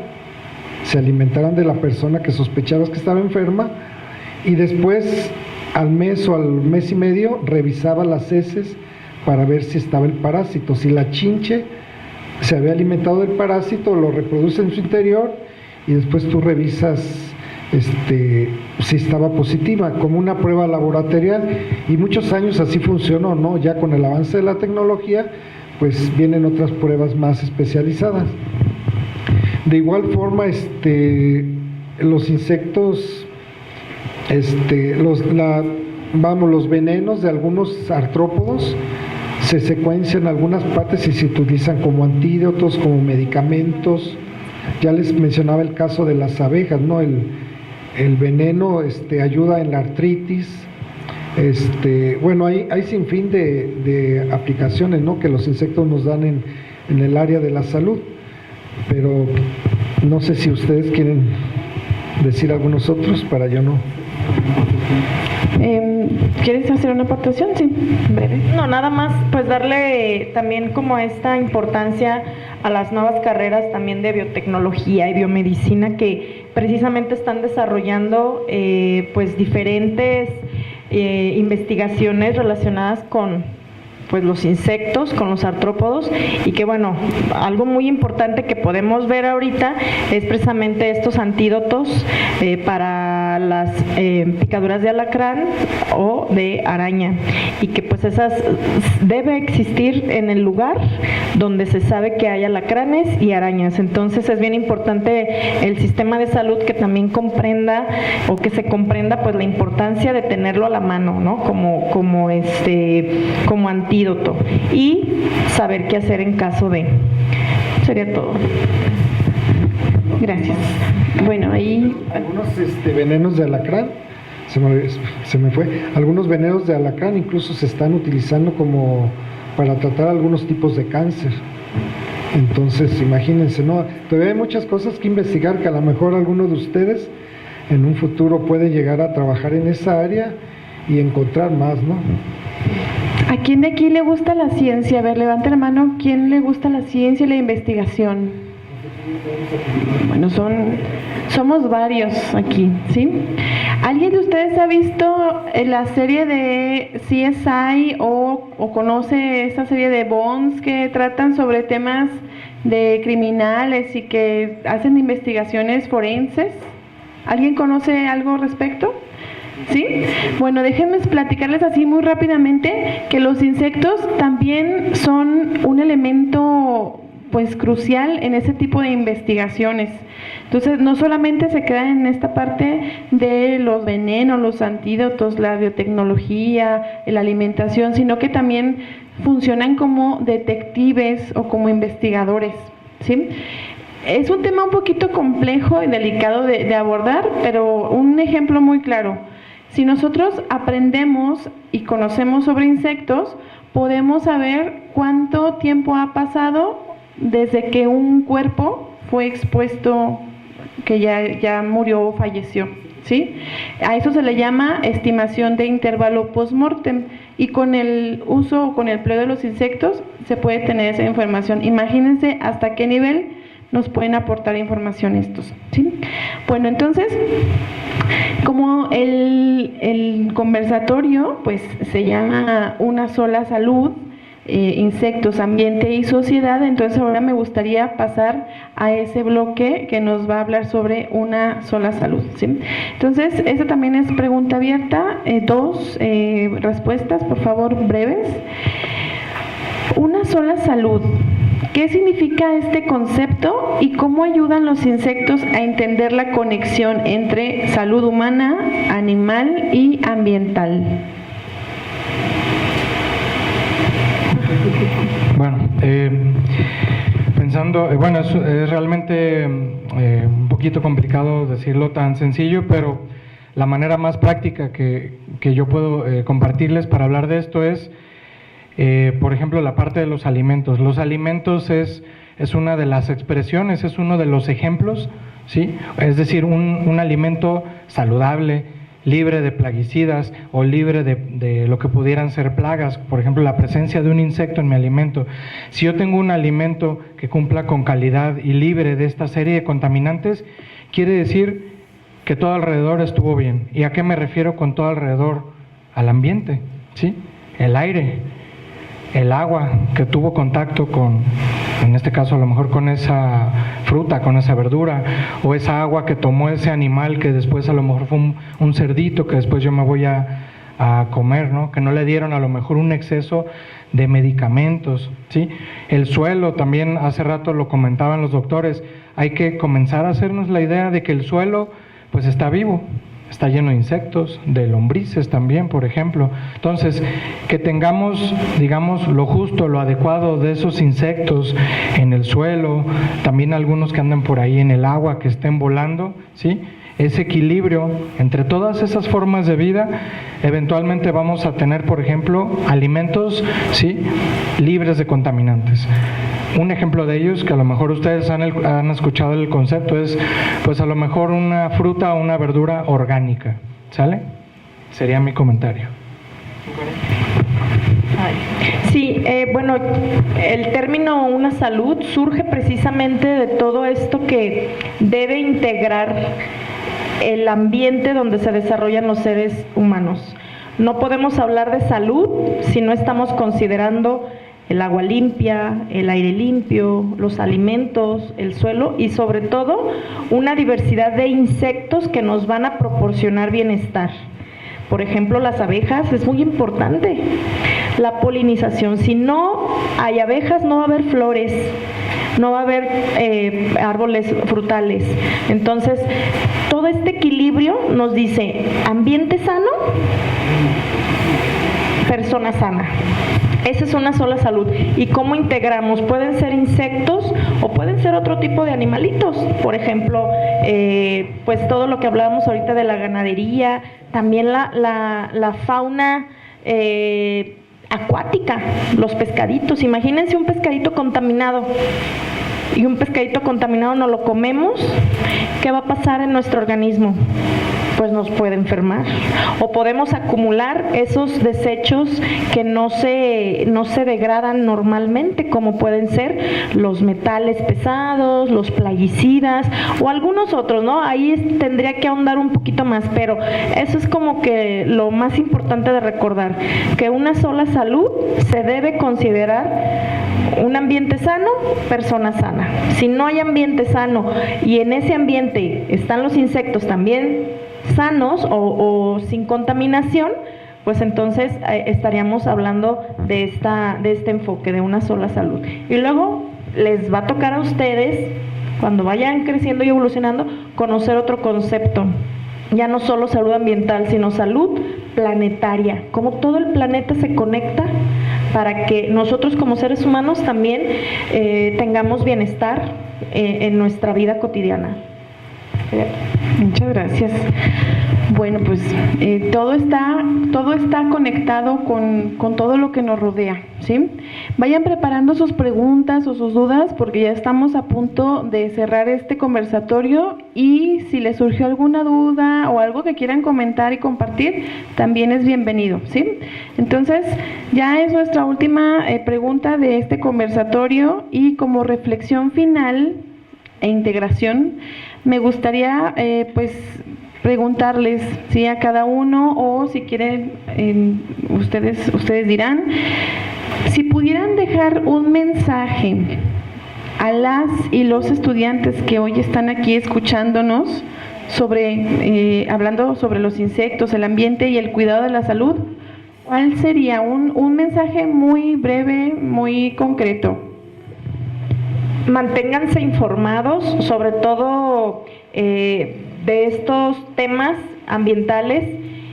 se alimentaran de la persona que sospechabas que estaba enferma y después al mes o al mes y medio revisaba las heces para ver si estaba el parásito. Si la chinche se había alimentado del parásito, lo reproduce en su interior y después tú revisas si estaba positiva, como una prueba laboratorial, y muchos años así funcionó, ¿no? Ya con el avance de la tecnología, pues vienen otras pruebas más especializadas. De igual forma, los insectos, los venenos de algunos artrópodos se secuencian en algunas partes y se utilizan como antídotos, como medicamentos. Ya les mencionaba el caso de las abejas, ¿no? El veneno ayuda en la artritis. Bueno, hay sin fin de aplicaciones, ¿no?, que los insectos nos dan en el área de la salud. Pero no sé si ustedes quieren decir algunos otros para yo no. ¿Quieres hacer una aportación? Sí, breve. No, nada más, pues darle también como esta importancia a las nuevas carreras también de biotecnología y biomedicina que precisamente están desarrollando pues diferentes investigaciones relacionadas con pues los insectos, con los artrópodos, y que bueno, algo muy importante que podemos ver ahorita es precisamente estos antídotos para las picaduras de alacrán o de araña, y que pues esas debe existir en el lugar donde se sabe que hay alacranes y arañas. Entonces es bien importante el sistema de salud que también comprenda, o que se comprenda pues la importancia de tenerlo a la mano, ¿no? Como antídoto, y saber qué hacer en caso de. Sería todo. Gracias. Bueno, ahí algunos venenos de alacrán, se me fue, algunos venenos de alacrán incluso se están utilizando como para tratar algunos tipos de cáncer. Entonces, imagínense, ¿no? Todavía hay muchas cosas que investigar, que a lo mejor alguno de ustedes en un futuro puede llegar a trabajar en esa área y encontrar más, ¿no? ¿a quién de aquí le gusta la ciencia? A ver, levante la mano. ¿Quién le gusta la ciencia y la investigación? Bueno, somos varios aquí, ¿sí? ¿Alguien de ustedes ha visto la serie de CSI o conoce esta serie de Bones que tratan sobre temas de criminales y que hacen investigaciones forenses? ¿Alguien conoce algo al respecto? ¿Sí? Bueno, déjenme platicarles así muy rápidamente que los insectos también son un elemento pues crucial en ese tipo de investigaciones. Entonces, no solamente se queda en esta parte de los venenos, los antídotos, la biotecnología, la alimentación, sino que también funcionan como detectives o como investigadores, ¿sí? Es un tema un poquito complejo y delicado de abordar, pero un ejemplo muy claro. Si nosotros aprendemos y conocemos sobre insectos, podemos saber cuánto tiempo ha pasado desde que un cuerpo fue expuesto, que ya murió o falleció, ¿sí? A eso se le llama estimación de intervalo post-mortem, y con el uso o con el empleo de los insectos se puede tener esa información. Imagínense hasta qué nivel nos pueden aportar información estos, ¿sí? Bueno, entonces, como el conversatorio pues se llama Una sola salud, insectos, ambiente y sociedad, entonces ahora me gustaría pasar a ese bloque que nos va a hablar sobre una sola salud, ¿sí? Entonces, esta también es pregunta abierta, 2 respuestas, por favor, breves. Una sola salud. ¿Qué significa este concepto y cómo ayudan los insectos a entender la conexión entre salud humana, animal y ambiental? Bueno, pensando, bueno, es realmente un poquito complicado decirlo tan sencillo, pero la manera más práctica que yo puedo compartirles para hablar de esto es, por ejemplo, la parte de los alimentos. Los alimentos es una de las expresiones, es uno de los ejemplos, ¿sí? Es decir, un alimento saludable, libre de plaguicidas o libre de lo que pudieran ser plagas, por ejemplo, la presencia de un insecto en mi alimento. Si yo tengo un alimento que cumpla con calidad y libre de esta serie de contaminantes, quiere decir que todo alrededor estuvo bien. ¿Y a qué me refiero con todo alrededor? Al ambiente, ¿sí? El aire, el agua que tuvo contacto con, en este caso a lo mejor con esa fruta, con esa verdura, o esa agua que tomó ese animal que después a lo mejor fue un cerdito que después yo me voy a comer, ¿no? Que no le dieron a lo mejor un exceso de medicamentos, ¿sí? El suelo también, hace rato lo comentaban los doctores, hay que comenzar a hacernos la idea de que el suelo pues está vivo, está lleno de insectos, de lombrices también, por ejemplo. Entonces, que tengamos, digamos, lo justo, lo adecuado de esos insectos en el suelo, también algunos que andan por ahí en el agua, que estén volando, ¿sí? Ese equilibrio entre todas esas formas de vida, eventualmente vamos a tener, por ejemplo, alimentos, ¿sí?, libres de contaminantes. Un ejemplo de ellos, que a lo mejor ustedes han escuchado el concepto, es pues a lo mejor una fruta o una verdura orgánica, ¿sale? Sería mi comentario. Sí, bueno, el término una salud surge precisamente de todo esto que debe integrar el ambiente donde se desarrollan los seres humanos. No podemos hablar de salud si no estamos considerando el agua limpia, el aire limpio, los alimentos, el suelo y sobre todo una diversidad de insectos que nos van a proporcionar bienestar. Por ejemplo, las abejas es muy importante. La polinización, si no hay abejas no va a haber flores, no va a haber árboles frutales. Entonces, todo este equilibrio nos dice ambiente sano, persona sana. Esa es una sola salud. ¿Y cómo integramos? Pueden ser insectos o pueden ser otro tipo de animalitos. Por ejemplo, pues todo lo que hablábamos ahorita de la ganadería, también la fauna acuática, los pescaditos. Imagínense un pescadito contaminado. Y un pescadito contaminado no lo comemos, ¿qué va a pasar en nuestro organismo? Pues nos puede enfermar. O podemos acumular esos desechos que no se degradan normalmente, como pueden ser los metales pesados, los plaguicidas o algunos otros, ¿no? Ahí tendría que ahondar un poquito más, pero eso es como que lo más importante de recordar, que una sola salud se debe considerar un ambiente sano, persona sana. Si no hay ambiente sano y en ese ambiente están los insectos también sanos o sin contaminación, pues entonces estaríamos hablando de este enfoque de una sola salud. Y luego les va a tocar a ustedes, cuando vayan creciendo y evolucionando, conocer otro concepto. Ya no solo salud ambiental, sino salud planetaria, cómo todo el planeta se conecta para que nosotros como seres humanos también tengamos bienestar en nuestra vida cotidiana. Muchas gracias. Bueno, pues todo está conectado con todo lo que nos rodea, ¿sí? Vayan preparando sus preguntas o sus dudas porque ya estamos a punto de cerrar este conversatorio y si les surgió alguna duda o algo que quieran comentar y compartir, también es bienvenido, ¿sí? Entonces, ya es nuestra última pregunta de este conversatorio y como reflexión final e integración, me gustaría pues preguntarles, ¿sí? A cada uno o si quieren, ustedes dirán, si pudieran dejar un mensaje a las y los estudiantes que hoy están aquí escuchándonos hablando sobre los insectos, el ambiente y el cuidado de la salud, ¿cuál sería un mensaje muy breve, muy concreto? Manténganse informados, sobre todo de estos temas ambientales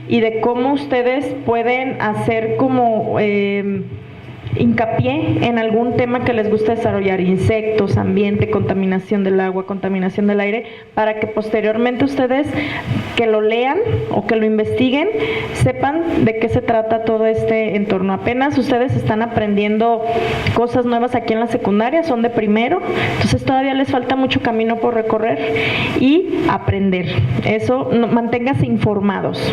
y de cómo ustedes pueden hacer como hincapié en algún tema que les gusta desarrollar, insectos, ambiente, contaminación del agua, contaminación del aire, para que posteriormente ustedes que lo lean o que lo investiguen, sepan de qué se trata todo este entorno. Apenas ustedes están aprendiendo cosas nuevas aquí en la secundaria, son de primero, entonces todavía les falta mucho camino por recorrer y aprender. Eso, manténganse informados.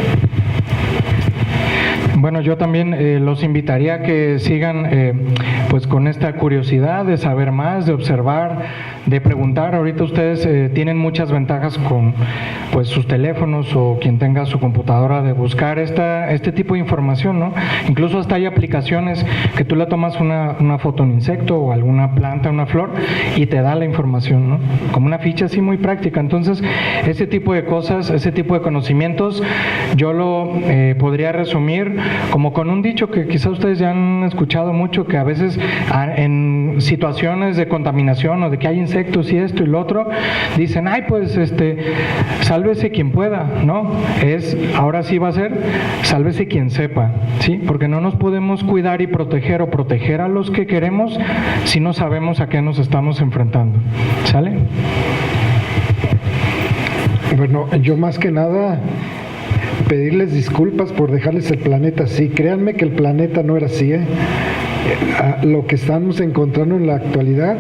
Bueno, yo también los invitaría a que sigan pues con esta curiosidad de saber más, de observar, de preguntar. Ahorita ustedes tienen muchas ventajas con pues sus teléfonos o quien tenga su computadora de buscar este tipo de información, ¿no? Incluso hasta hay aplicaciones que tú le tomas una foto a un insecto o alguna planta, una flor y te da la información, ¿no? Como una ficha así muy práctica. Entonces, ese tipo de cosas, ese tipo de conocimientos, yo lo podría resumir como con un dicho que quizás ustedes ya han escuchado mucho, que a veces en situaciones de contaminación o de que hay insectos y esto y lo otro, dicen, ay, pues sálvese quien pueda, ¿no? Ahora sí va a ser, sálvese quien sepa, ¿sí? Porque no nos podemos cuidar y proteger a los que queremos si no sabemos a qué nos estamos enfrentando, ¿sale? Bueno, yo más que nada pedirles disculpas por dejarles el planeta así. Créanme que el planeta no era así, Lo que estamos encontrando en la actualidad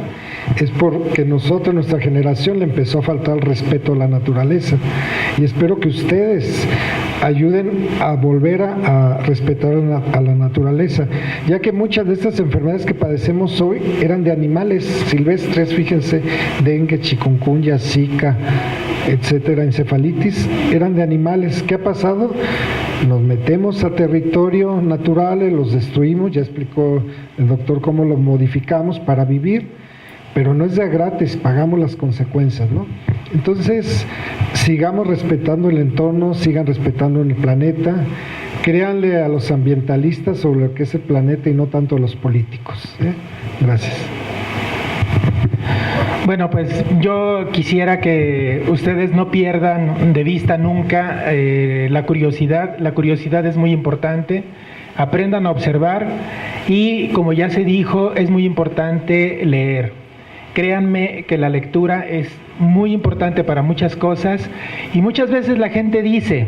es porque nosotros, nuestra generación, le empezó a faltar el respeto a la naturaleza. Y espero que ustedes ayuden a volver a respetar a la naturaleza, ya que muchas de estas enfermedades que padecemos hoy eran de animales silvestres, fíjense, dengue, chikungunya, zika, etcétera, encefalitis, eran de animales. ¿Qué ha pasado? Nos metemos a territorios naturales, los destruimos, ya explicó el doctor cómo los modificamos para vivir, pero no es de gratis, pagamos las consecuencias, ¿no? Entonces, sigamos respetando el entorno, sigan respetando el planeta, créanle a los ambientalistas sobre lo que es el planeta y no tanto a los políticos, ¿eh? Gracias. Bueno, pues yo quisiera que ustedes no pierdan de vista nunca la curiosidad. La curiosidad es muy importante. Aprendan a observar y, como ya se dijo, es muy importante leer. Créanme que la lectura es muy importante para muchas cosas y muchas veces la gente dice,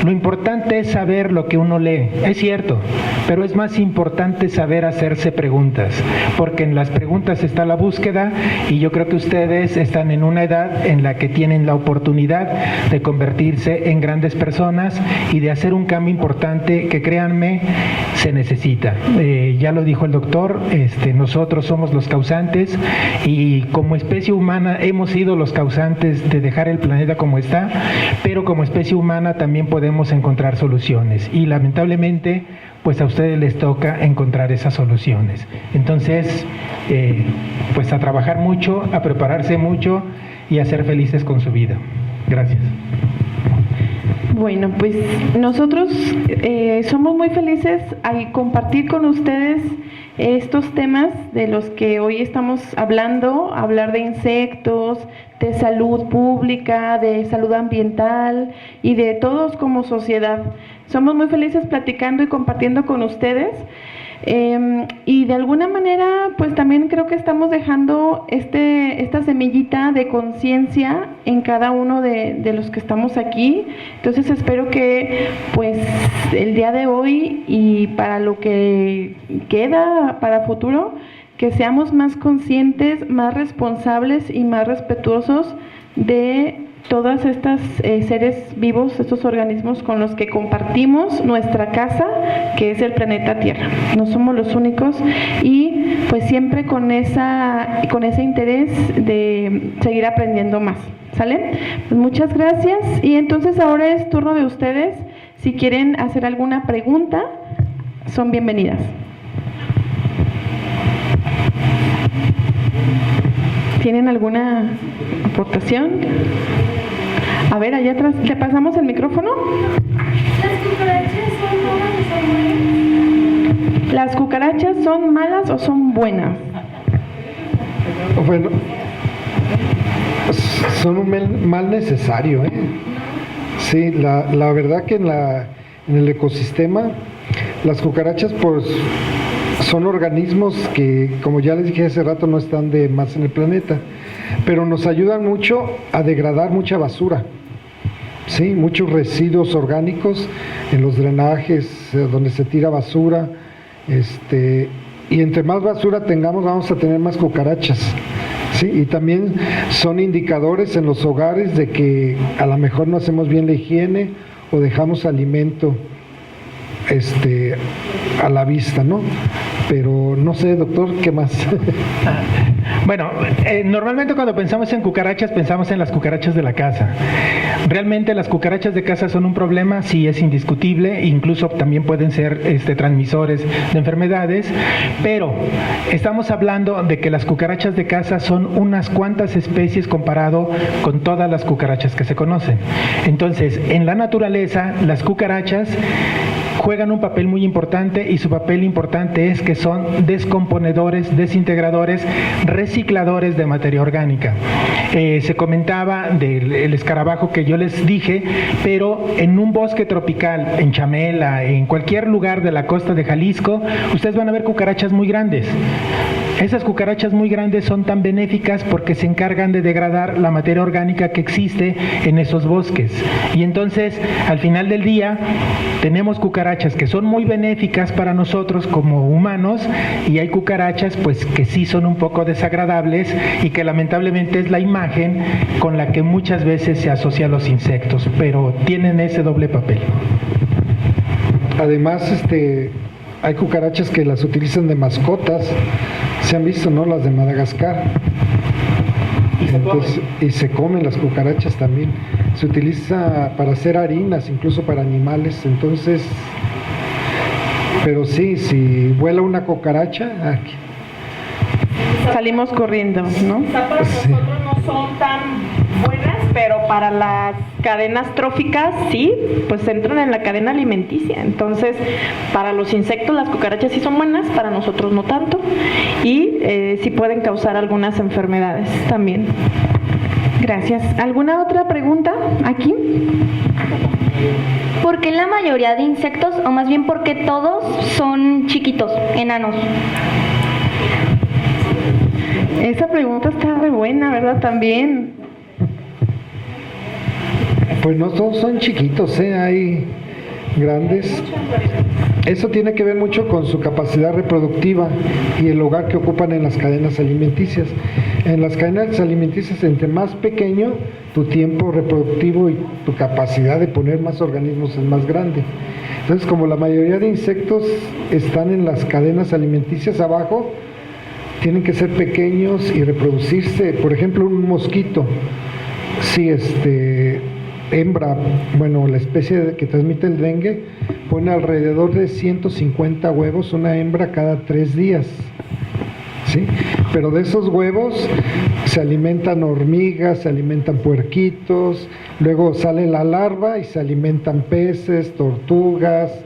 lo importante es saber lo que uno lee. Es cierto, pero es más importante saber hacerse preguntas, porque en las preguntas está la búsqueda y yo creo que ustedes están en una edad en la que tienen la oportunidad de convertirse en grandes personas y de hacer un cambio importante que, créanme, se necesita. Ya lo dijo el doctor, nosotros somos los causantes y como especie humana hemos sido los causantes de dejar el planeta como está, pero como especie humana también podemos encontrar soluciones y lamentablemente pues a ustedes les toca encontrar esas soluciones. Entonces, pues a trabajar mucho, a prepararse mucho y a ser felices con su vida. Gracias. Bueno, pues nosotros somos muy felices al compartir con ustedes estos temas de los que hoy estamos hablando, hablar de insectos, de salud pública, de salud ambiental y de todos como sociedad. Somos muy felices platicando y compartiendo con ustedes. Y de alguna manera pues también creo que estamos dejando esta semillita de conciencia en cada uno de los que estamos aquí. Entonces espero que pues el día de hoy y para lo que queda para futuro, que seamos más conscientes, más responsables y más respetuosos de todas estas seres vivos, estos organismos con los que compartimos nuestra casa, que es el planeta Tierra. No somos los únicos y pues siempre con ese interés de seguir aprendiendo más. ¿Sale? Pues muchas gracias y entonces ahora es turno de ustedes. Si quieren hacer alguna pregunta, son bienvenidas. ¿Tienen alguna aportación? A ver, allá atrás, ¿le pasamos el micrófono? ¿Las cucarachas son malas o son buenas? ¿Las cucarachas son malas o son buenas? Bueno, son un mal necesario, ¿eh? Sí, la verdad que en el ecosistema, las cucarachas pues son organismos que, como ya les dije hace rato, no están de más en el planeta, pero nos ayudan mucho a degradar mucha basura, sí, muchos residuos orgánicos en los drenajes donde se tira basura, y entre más basura tengamos vamos a tener más cucarachas, sí, y también son indicadores en los hogares de que a lo mejor no hacemos bien la higiene o dejamos alimento a la vista, ¿no? Pero no sé, doctor, ¿qué más? Bueno, normalmente cuando pensamos en cucarachas, pensamos en las cucarachas de la casa. ¿Realmente las cucarachas de casa son un problema? Sí, es indiscutible, incluso también pueden ser transmisores de enfermedades, pero estamos hablando de que las cucarachas de casa son unas cuantas especies comparado con todas las cucarachas que se conocen. Entonces, en la naturaleza, las cucarachas juegan un papel muy importante y su papel importante es que son descomponedores, desintegradores, recicladores de materia orgánica. Se comentaba del escarabajo que yo les dije, pero en un bosque tropical, en Chamela, en cualquier lugar de la costa de Jalisco, ustedes van a ver cucarachas muy grandes. Esas cucarachas muy grandes son tan benéficas porque se encargan de degradar la materia orgánica que existe en esos bosques Y entonces, al final del día, tenemos cucarachas que son muy benéficas para nosotros como humanos, y hay cucarachas pues que sí son un poco desagradables y que lamentablemente es la imagen con la que muchas veces se asocia a los insectos, pero tienen ese doble papel. Además, hay cucarachas que las utilizan de mascotas, se han visto, ¿no? Las de Madagascar. Y se comen las cucarachas también. Se utiliza para hacer harinas, incluso para animales. Entonces, pero sí, si vuela una cucaracha, salimos corriendo, ¿no? Quizá para nosotros no son tan buenas, pero para las cadenas tróficas sí, pues entran en la cadena alimenticia. Entonces, para los insectos las cucarachas sí son buenas, para nosotros no tanto, y sí pueden causar algunas enfermedades también. Gracias. ¿Alguna otra pregunta aquí? ¿Por qué la mayoría de insectos, o más bien por qué todos son chiquitos, enanos? Esa pregunta está re buena, ¿verdad? También. Pues no todos son chiquitos, hay grandes. Eso tiene que ver mucho con su capacidad reproductiva y el lugar que ocupan en las cadenas alimenticias. En las cadenas alimenticias, entre más pequeño, tu tiempo reproductivo y tu capacidad de poner más organismos es más grande. Entonces, como la mayoría de insectos están en las cadenas alimenticias abajo, tienen que ser pequeños y reproducirse. Por ejemplo, un mosquito, si hembra, la especie que transmite el dengue, pone alrededor de 150 huevos, una hembra cada 3 días. ¿Sí? Pero de esos huevos se alimentan hormigas, se alimentan puerquitos, luego sale la larva y se alimentan peces, tortugas,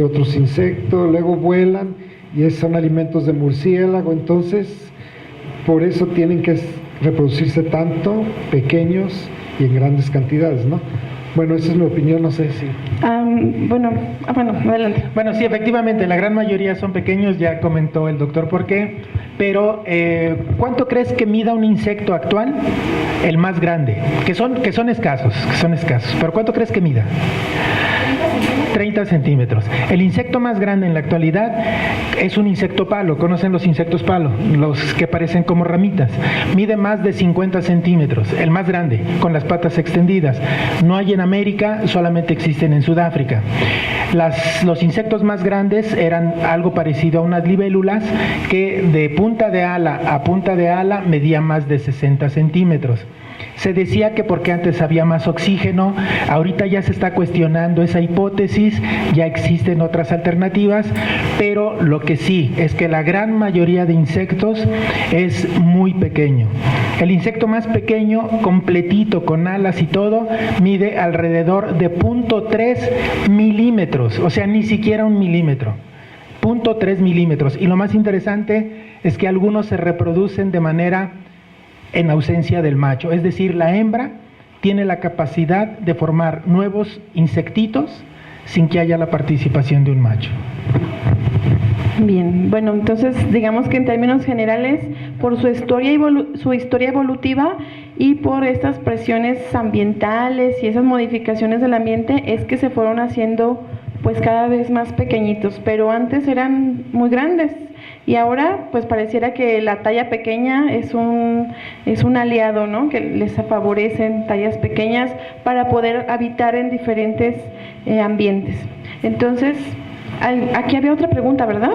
otros insectos, luego vuelan y son alimentos de murciélago. Entonces, por eso tienen que reproducirse tanto, pequeños y en grandes cantidades, ¿no? Bueno, esa es mi opinión, no sé si... Bueno, adelante. Bueno, sí, efectivamente, la gran mayoría son pequeños, ya comentó el doctor por qué, pero ¿cuánto crees que mida un insecto actual? El más grande, que son escasos, pero ¿cuánto crees que mida? 30 centímetros. El insecto más grande en la actualidad es un insecto palo. ¿Conocen los insectos palo? Los que parecen como ramitas. Mide más de 50 centímetros, el más grande, con las patas extendidas. No hay en América, solamente existen en Sudáfrica. Los insectos más grandes eran algo parecido a unas libélulas que de punta de ala a punta de ala medían más de 60 centímetros. Se decía que porque antes había más oxígeno, ahorita ya se está cuestionando esa hipótesis, ya existen otras alternativas, pero lo que sí es que la gran mayoría de insectos es muy pequeño. El insecto más pequeño, completito, con alas y todo, mide alrededor de 0.3 milímetros, o sea, ni siquiera 1 milímetro. 0.3 milímetros. Y lo más interesante es que algunos se reproducen de manera en ausencia del macho, es decir, la hembra tiene la capacidad de formar nuevos insectitos sin que haya la participación de un macho. Bien, bueno, entonces digamos que en términos generales, por su historia evolutiva y por estas presiones ambientales y esas modificaciones del ambiente, es que se fueron haciendo pues cada vez más pequeñitos, pero antes eran muy grandes. Y ahora, pues pareciera que la talla pequeña es un aliado, ¿no? Que les favorecen tallas pequeñas para poder habitar en diferentes ambientes. Entonces, aquí había otra pregunta, ¿verdad?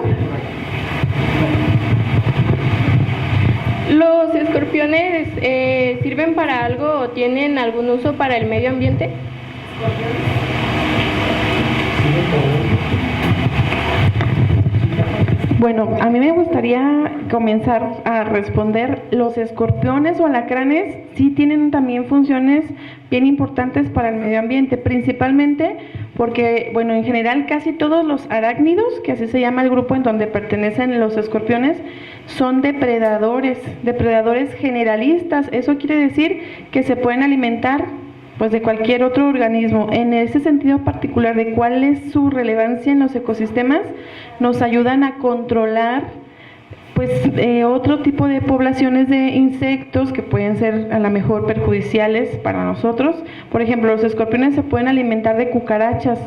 ¿Los escorpiones sirven para algo o tienen algún uso para el medio ambiente? Bueno, a mí me gustaría comenzar a responder. Los escorpiones o alacranes sí tienen también funciones bien importantes para el medio ambiente, principalmente porque, bueno, en general casi todos los arácnidos, que así se llama el grupo en donde pertenecen los escorpiones, son depredadores generalistas. Eso quiere decir que se pueden alimentar pues de cualquier otro organismo. En ese sentido particular de cuál es su relevancia en los ecosistemas, nos ayudan a controlar pues otro tipo de poblaciones de insectos que pueden ser a lo mejor perjudiciales para nosotros. Por ejemplo, los escorpiones se pueden alimentar de cucarachas,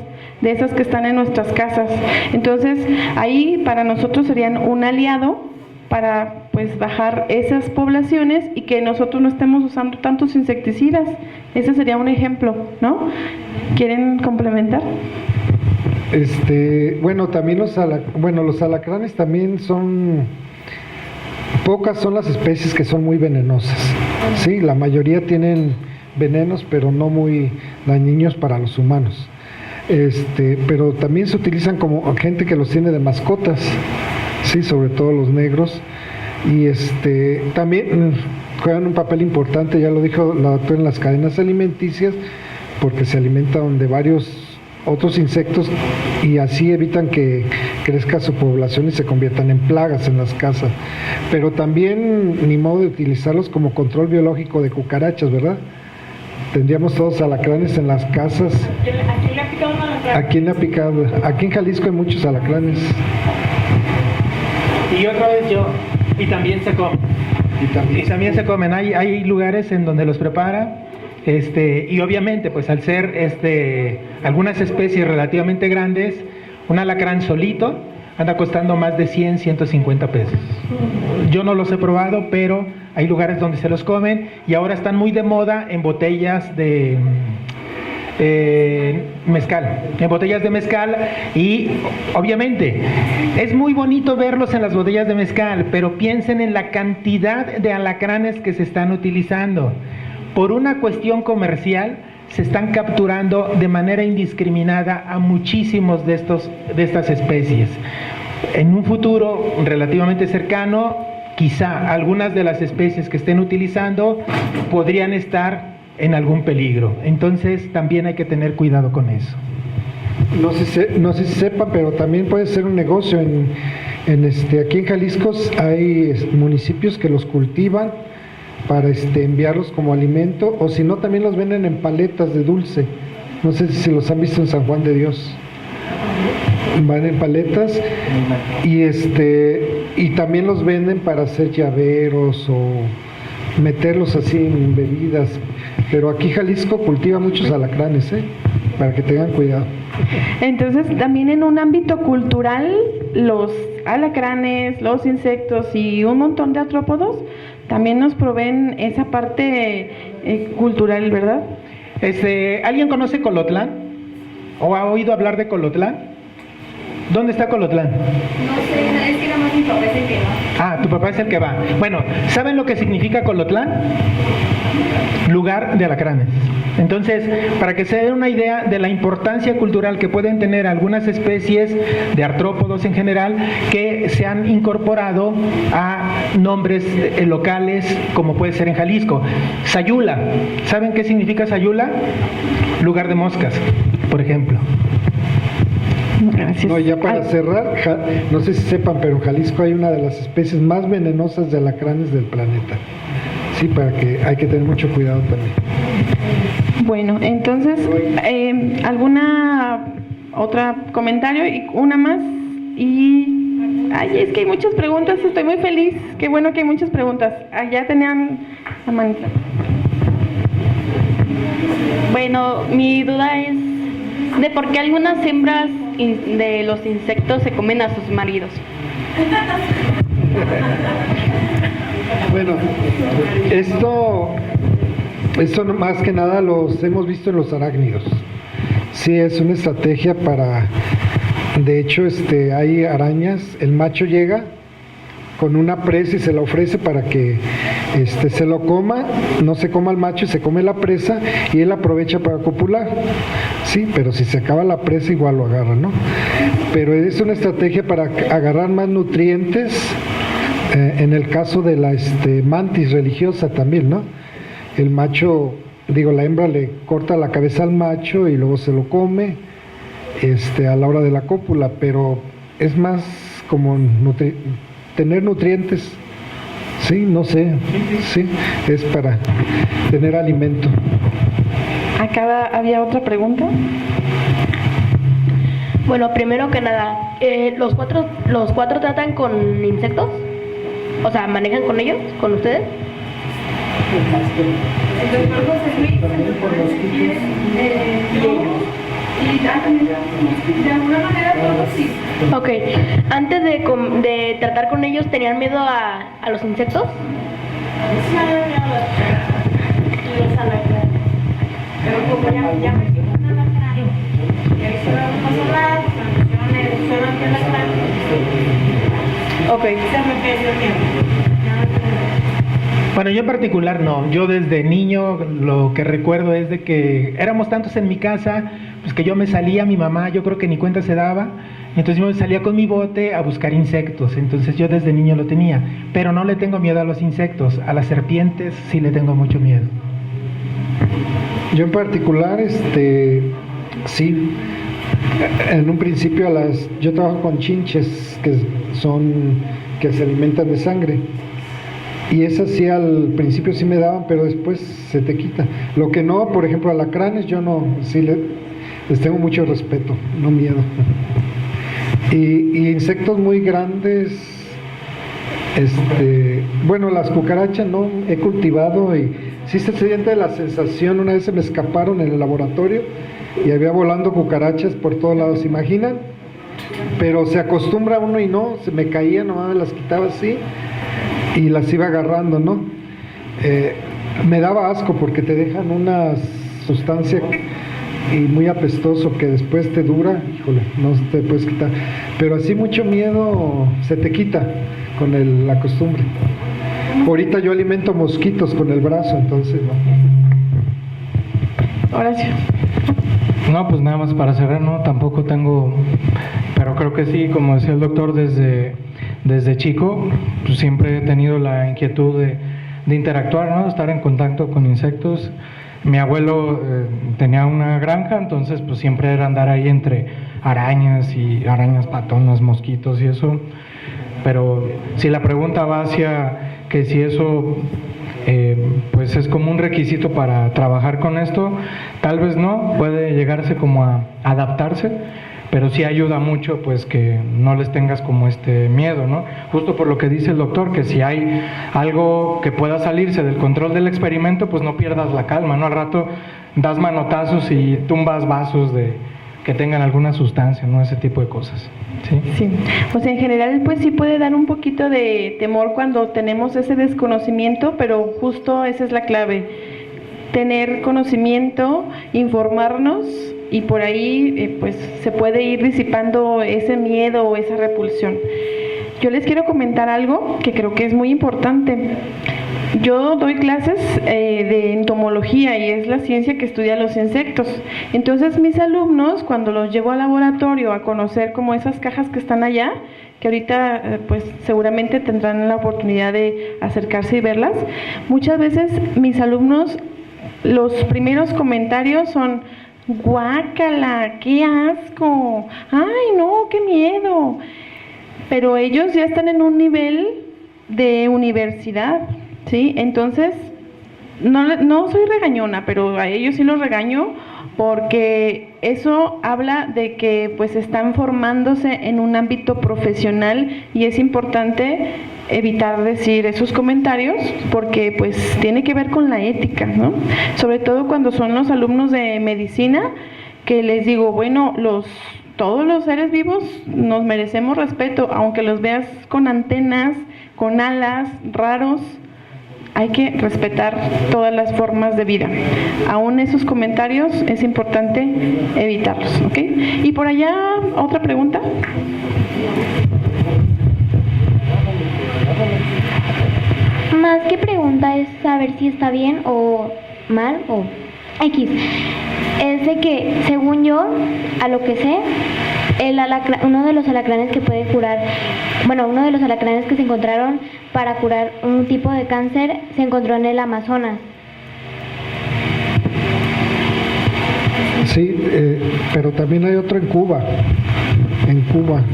de esas que están en nuestras casas. Entonces, ahí para nosotros serían un aliado para pues bajar esas poblaciones y que nosotros no estemos usando tantos insecticidas. Ese sería un ejemplo, ¿no? ¿Quieren complementar? Bueno, también los alacranes también pocas son las especies que son muy venenosas. Sí, la mayoría tienen venenos, pero no muy dañinos para los humanos. Pero también se utilizan como gente que los tiene de mascotas, sí, sobre todo los negros, y también juegan un papel importante, ya lo dijo la doctora, en las cadenas alimenticias, porque se alimentan de varios otros insectos y así evitan que crezca su población y se conviertan en plagas en las casas. Pero también ni modo de utilizarlos como control biológico de cucarachas, ¿verdad? Tendríamos todos alacranes en las casas. ¿A quién le ha picado un alacrán? ¿A quién le ha picado? Aquí en Jalisco hay muchos alacranes. Y otra vez y también se comen. Y también se comen. Hay lugares en donde los prepara. Y obviamente, pues al ser algunas especies relativamente grandes, un alacrán solito anda costando más de 100, 150 pesos. Yo no los he probado, pero hay lugares donde se los comen y ahora están muy de moda en botellas de mezcal, y obviamente es muy bonito verlos en las botellas de mezcal, pero piensen en la cantidad de alacranes que se están utilizando. Por una cuestión comercial se están capturando de manera indiscriminada a muchísimos de estas especies. En un futuro relativamente cercano, quizá algunas de las especies que estén utilizando podrían estar en algún peligro. Entonces también hay que tener cuidado con eso. No sé si sepan, pero también puede ser un negocio. Aquí en Jalisco hay municipios que los cultivan para enviarlos como alimento, o si no también los venden en paletas de dulce. No sé si los han visto en San Juan de Dios. Van en paletas y también los venden para hacer llaveros o meterlos así en bebidas. Pero aquí Jalisco cultiva muchos alacranes, para que tengan cuidado. Entonces, también en un ámbito cultural, los alacranes, los insectos y un montón de artrópodos también nos proveen esa parte cultural, ¿verdad? ¿Alguien conoce Colotlán? ¿O ha oído hablar de Colotlán? ¿Dónde está Colotlán? No sé, es que nada más mi papá es el que va. Ah, tu papá es el que va. Bueno, ¿saben lo que significa Colotlán? Lugar de alacranes. Entonces, para que se den una idea de la importancia cultural que pueden tener algunas especies de artrópodos en general que se han incorporado a nombres locales, como puede ser en Jalisco. Sayula, ¿saben qué significa Sayula? Lugar de moscas, por ejemplo. Gracias. No, ya para cerrar, no sé si sepan, pero en Jalisco hay una de las especies más venenosas de alacranes del planeta. Sí, para que hay que tener mucho cuidado también. Bueno, entonces, ¿alguna otra comentario? Y una más. Es que hay muchas preguntas, estoy muy feliz. Qué bueno que hay muchas preguntas. Ya tenían la manita. Bueno, mi duda es de por qué algunas hembras de los insectos se comen a sus maridos. Bueno, esto más que nada los hemos visto en los arácnidos. Sí, es una estrategia de hecho, hay arañas, el macho llega con una presa y se la ofrece para que se lo coma, no se coma el macho y se come la presa y él aprovecha para copular. Sí, pero si se acaba la presa igual lo agarra, ¿no? Pero es una estrategia para agarrar más nutrientes. En el caso de la mantis religiosa también, ¿no? El macho, la hembra le corta la cabeza al macho y luego se lo come a la hora de la cópula, pero es más como tener nutrientes. Sí, no sé, sí, es para tener alimento. Acá había otra pregunta. Bueno, primero que nada, ¿los cuatro tratan con insectos? O sea, ¿manejan con ellos? ¿Con ustedes? El doctor José Luis, el doctor Ezequiel, y de alguna manera todos sí. Ok. Antes de tratar con ellos, ¿tenían miedo a los insectos? Sí, me da miedo los alacranes. Pero como ya me quedó un alacrán, y ahí se no pasó nada, pues me pusieron el suelo anti-alacrán. Ok. Se me perdió el miedo. Bueno, yo en particular no. Yo desde niño lo que recuerdo es de que éramos tantos en mi casa, pues que yo me salía, mi mamá yo creo que ni cuenta se daba, entonces yo me salía con mi bote a buscar insectos, entonces yo desde niño lo tenía, pero no le tengo miedo a los insectos, a las serpientes sí le tengo mucho miedo. Yo en particular, sí, en un principio yo trabajo con chinches que se alimentan de sangre. Y esas sí al principio sí me daban, pero después se te quita. Lo que no, por ejemplo, alacranes, yo no, sí les tengo mucho respeto, no miedo. Y insectos muy grandes, bueno, las cucarachas no, he cultivado y sí se siente la sensación. Una vez se me escaparon en el laboratorio y había volando cucarachas por todos lados, ¿se imaginan? Pero se acostumbra uno y no, se me caía, nomás me las quitaba así y las iba agarrando, ¿no? Me daba asco porque te dejan una sustancia y muy apestoso que después te dura, híjole, no te puedes quitar. Pero así mucho miedo se te quita con la costumbre. Ahorita yo alimento mosquitos con el brazo, entonces no. Horacio. No, pues nada más para cerrar, no, tampoco tengo, pero creo que sí, como decía el doctor, desde chico, pues siempre he tenido la inquietud de interactuar, ¿no? Estar en contacto con insectos. Mi abuelo tenía una granja, entonces pues siempre era andar ahí entre arañas y arañas patonas, mosquitos y eso. Pero si la pregunta va hacia que si eso pues es como un requisito para trabajar con esto, tal vez no, puede llegarse como a adaptarse, pero sí ayuda mucho pues que no les tengas como miedo, ¿no? Justo por lo que dice el doctor, que si hay algo que pueda salirse del control del experimento, pues no pierdas la calma, ¿no? Al rato das manotazos y tumbas vasos que tengan alguna sustancia, ¿no? Ese tipo de cosas. ¿Sí? Sí, o sea, en general pues sí puede dar un poquito de temor cuando tenemos ese desconocimiento, pero justo esa es la clave, tener conocimiento, informarnos y por ahí pues se puede ir disipando ese miedo o esa repulsión. Yo les quiero comentar algo que creo que es muy importante. Yo doy clases de entomología y es la ciencia que estudia los insectos. Entonces mis alumnos, cuando los llevo al laboratorio a conocer como esas cajas que están allá, que ahorita pues seguramente tendrán la oportunidad de acercarse y verlas, muchas veces mis alumnos, los primeros comentarios son: guácala, qué asco, ay no, qué miedo. Pero ellos ya están en un nivel de universidad, ¿sí? Entonces, no soy regañona, pero a ellos sí los regaño porque eso habla de que pues están formándose en un ámbito profesional y es importante evitar decir esos comentarios porque pues tiene que ver con la ética, ¿no? Sobre todo cuando son los alumnos de medicina, que les digo, bueno, todos los seres vivos nos merecemos respeto, aunque los veas con antenas, con alas, raros, hay que respetar todas las formas de vida. Aún esos comentarios es importante evitarlos, ¿ok? Y por allá, otra pregunta. Más que pregunta es saber si está bien o mal o X. Es de que, según yo, a lo que sé, uno de los alacranes que puede curar, bueno, uno de los alacranes que se encontraron para curar un tipo de cáncer se encontró en el Amazonas. Sí, pero también hay otro en Cuba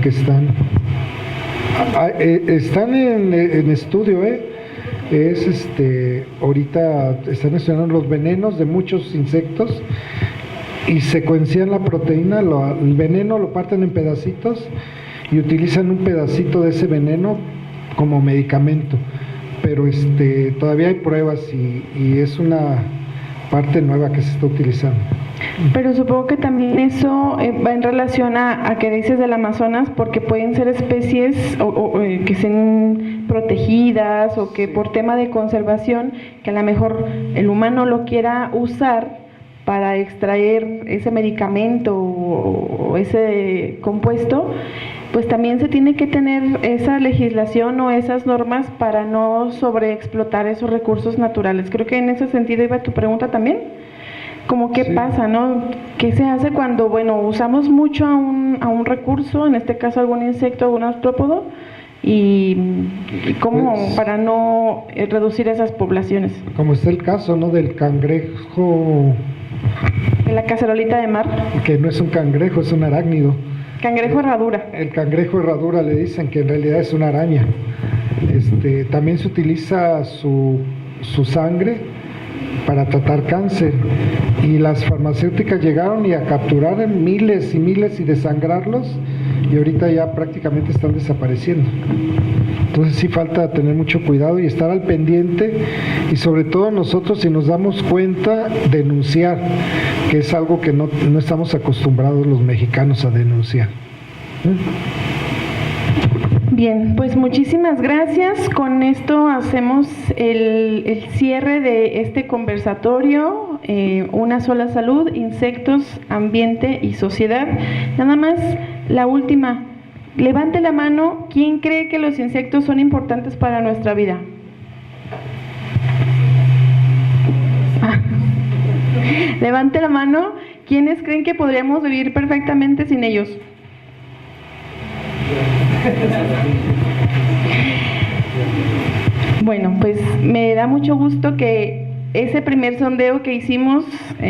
que están en estudio, es ahorita están estudiando los venenos de muchos insectos y secuencian la proteína, el veneno lo parten en pedacitos y utilizan un pedacito de ese veneno como medicamento, pero todavía hay pruebas y es una parte nueva que se está utilizando. Pero supongo que también eso va en relación a que dices del Amazonas, porque pueden ser especies que estén protegidas o que por tema de conservación, que a lo mejor el humano lo quiera usar para extraer ese medicamento o ese compuesto, pues también se tiene que tener esa legislación o esas normas para no sobreexplotar esos recursos naturales. Creo que en ese sentido iba tu pregunta también. Como qué pasa, ¿no? ¿Qué se hace cuando, bueno, usamos mucho a un recurso, en este caso algún insecto, algún artrópodo, y cómo para no reducir esas poblaciones? Como está el caso, ¿no? Del cangrejo. De la cacerolita de mar. Que no es un cangrejo, es un arácnido. Cangrejo herradura. El cangrejo herradura le dicen que en realidad es una araña. También se utiliza su sangre para tratar cáncer, y las farmacéuticas llegaron a capturar miles y miles y desangrarlos, y ahorita ya prácticamente están desapareciendo. Entonces sí falta tener mucho cuidado y estar al pendiente, y sobre todo nosotros, si nos damos cuenta, denunciar, que es algo que no estamos acostumbrados los mexicanos a denunciar. Bien, pues muchísimas gracias. Con esto hacemos el cierre de este conversatorio, Una sola salud, insectos, ambiente y sociedad. Nada más la última, levante la mano, ¿quién cree que los insectos son importantes para nuestra vida? Levante la mano, ¿quiénes creen que podríamos vivir perfectamente sin ellos? Bueno, pues me da mucho gusto que ese primer sondeo que hicimos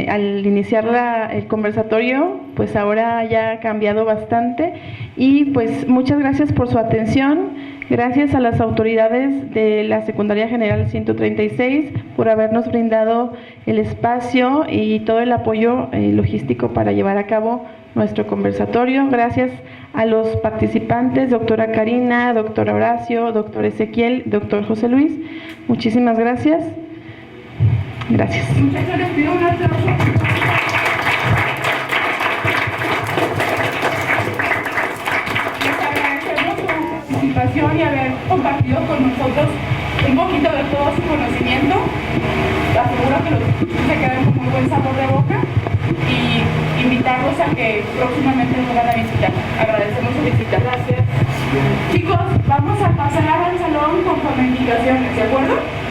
al iniciar el conversatorio, pues ahora ya ha cambiado bastante, y pues muchas gracias por su atención. Gracias a las autoridades de la Secundaria General 136 por habernos brindado el espacio y todo el apoyo logístico para llevar a cabo nuestro conversatorio. Gracias a los participantes, doctora Karina, doctor Horacio, doctor Ezequiel, doctor José Luis. Muchísimas gracias. Gracias. Muchas gracias. Pido un aplauso. Les agradecemos su participación y haber compartido con nosotros un poquito de todo su conocimiento. Aseguro que los se quedan con muy buen sabor de boca, y invitarlos a que próximamente nos van a visitar. Agradecemos su visita. Gracias. Chicos, vamos a pasar al salón conforme indicaciones, ¿de acuerdo?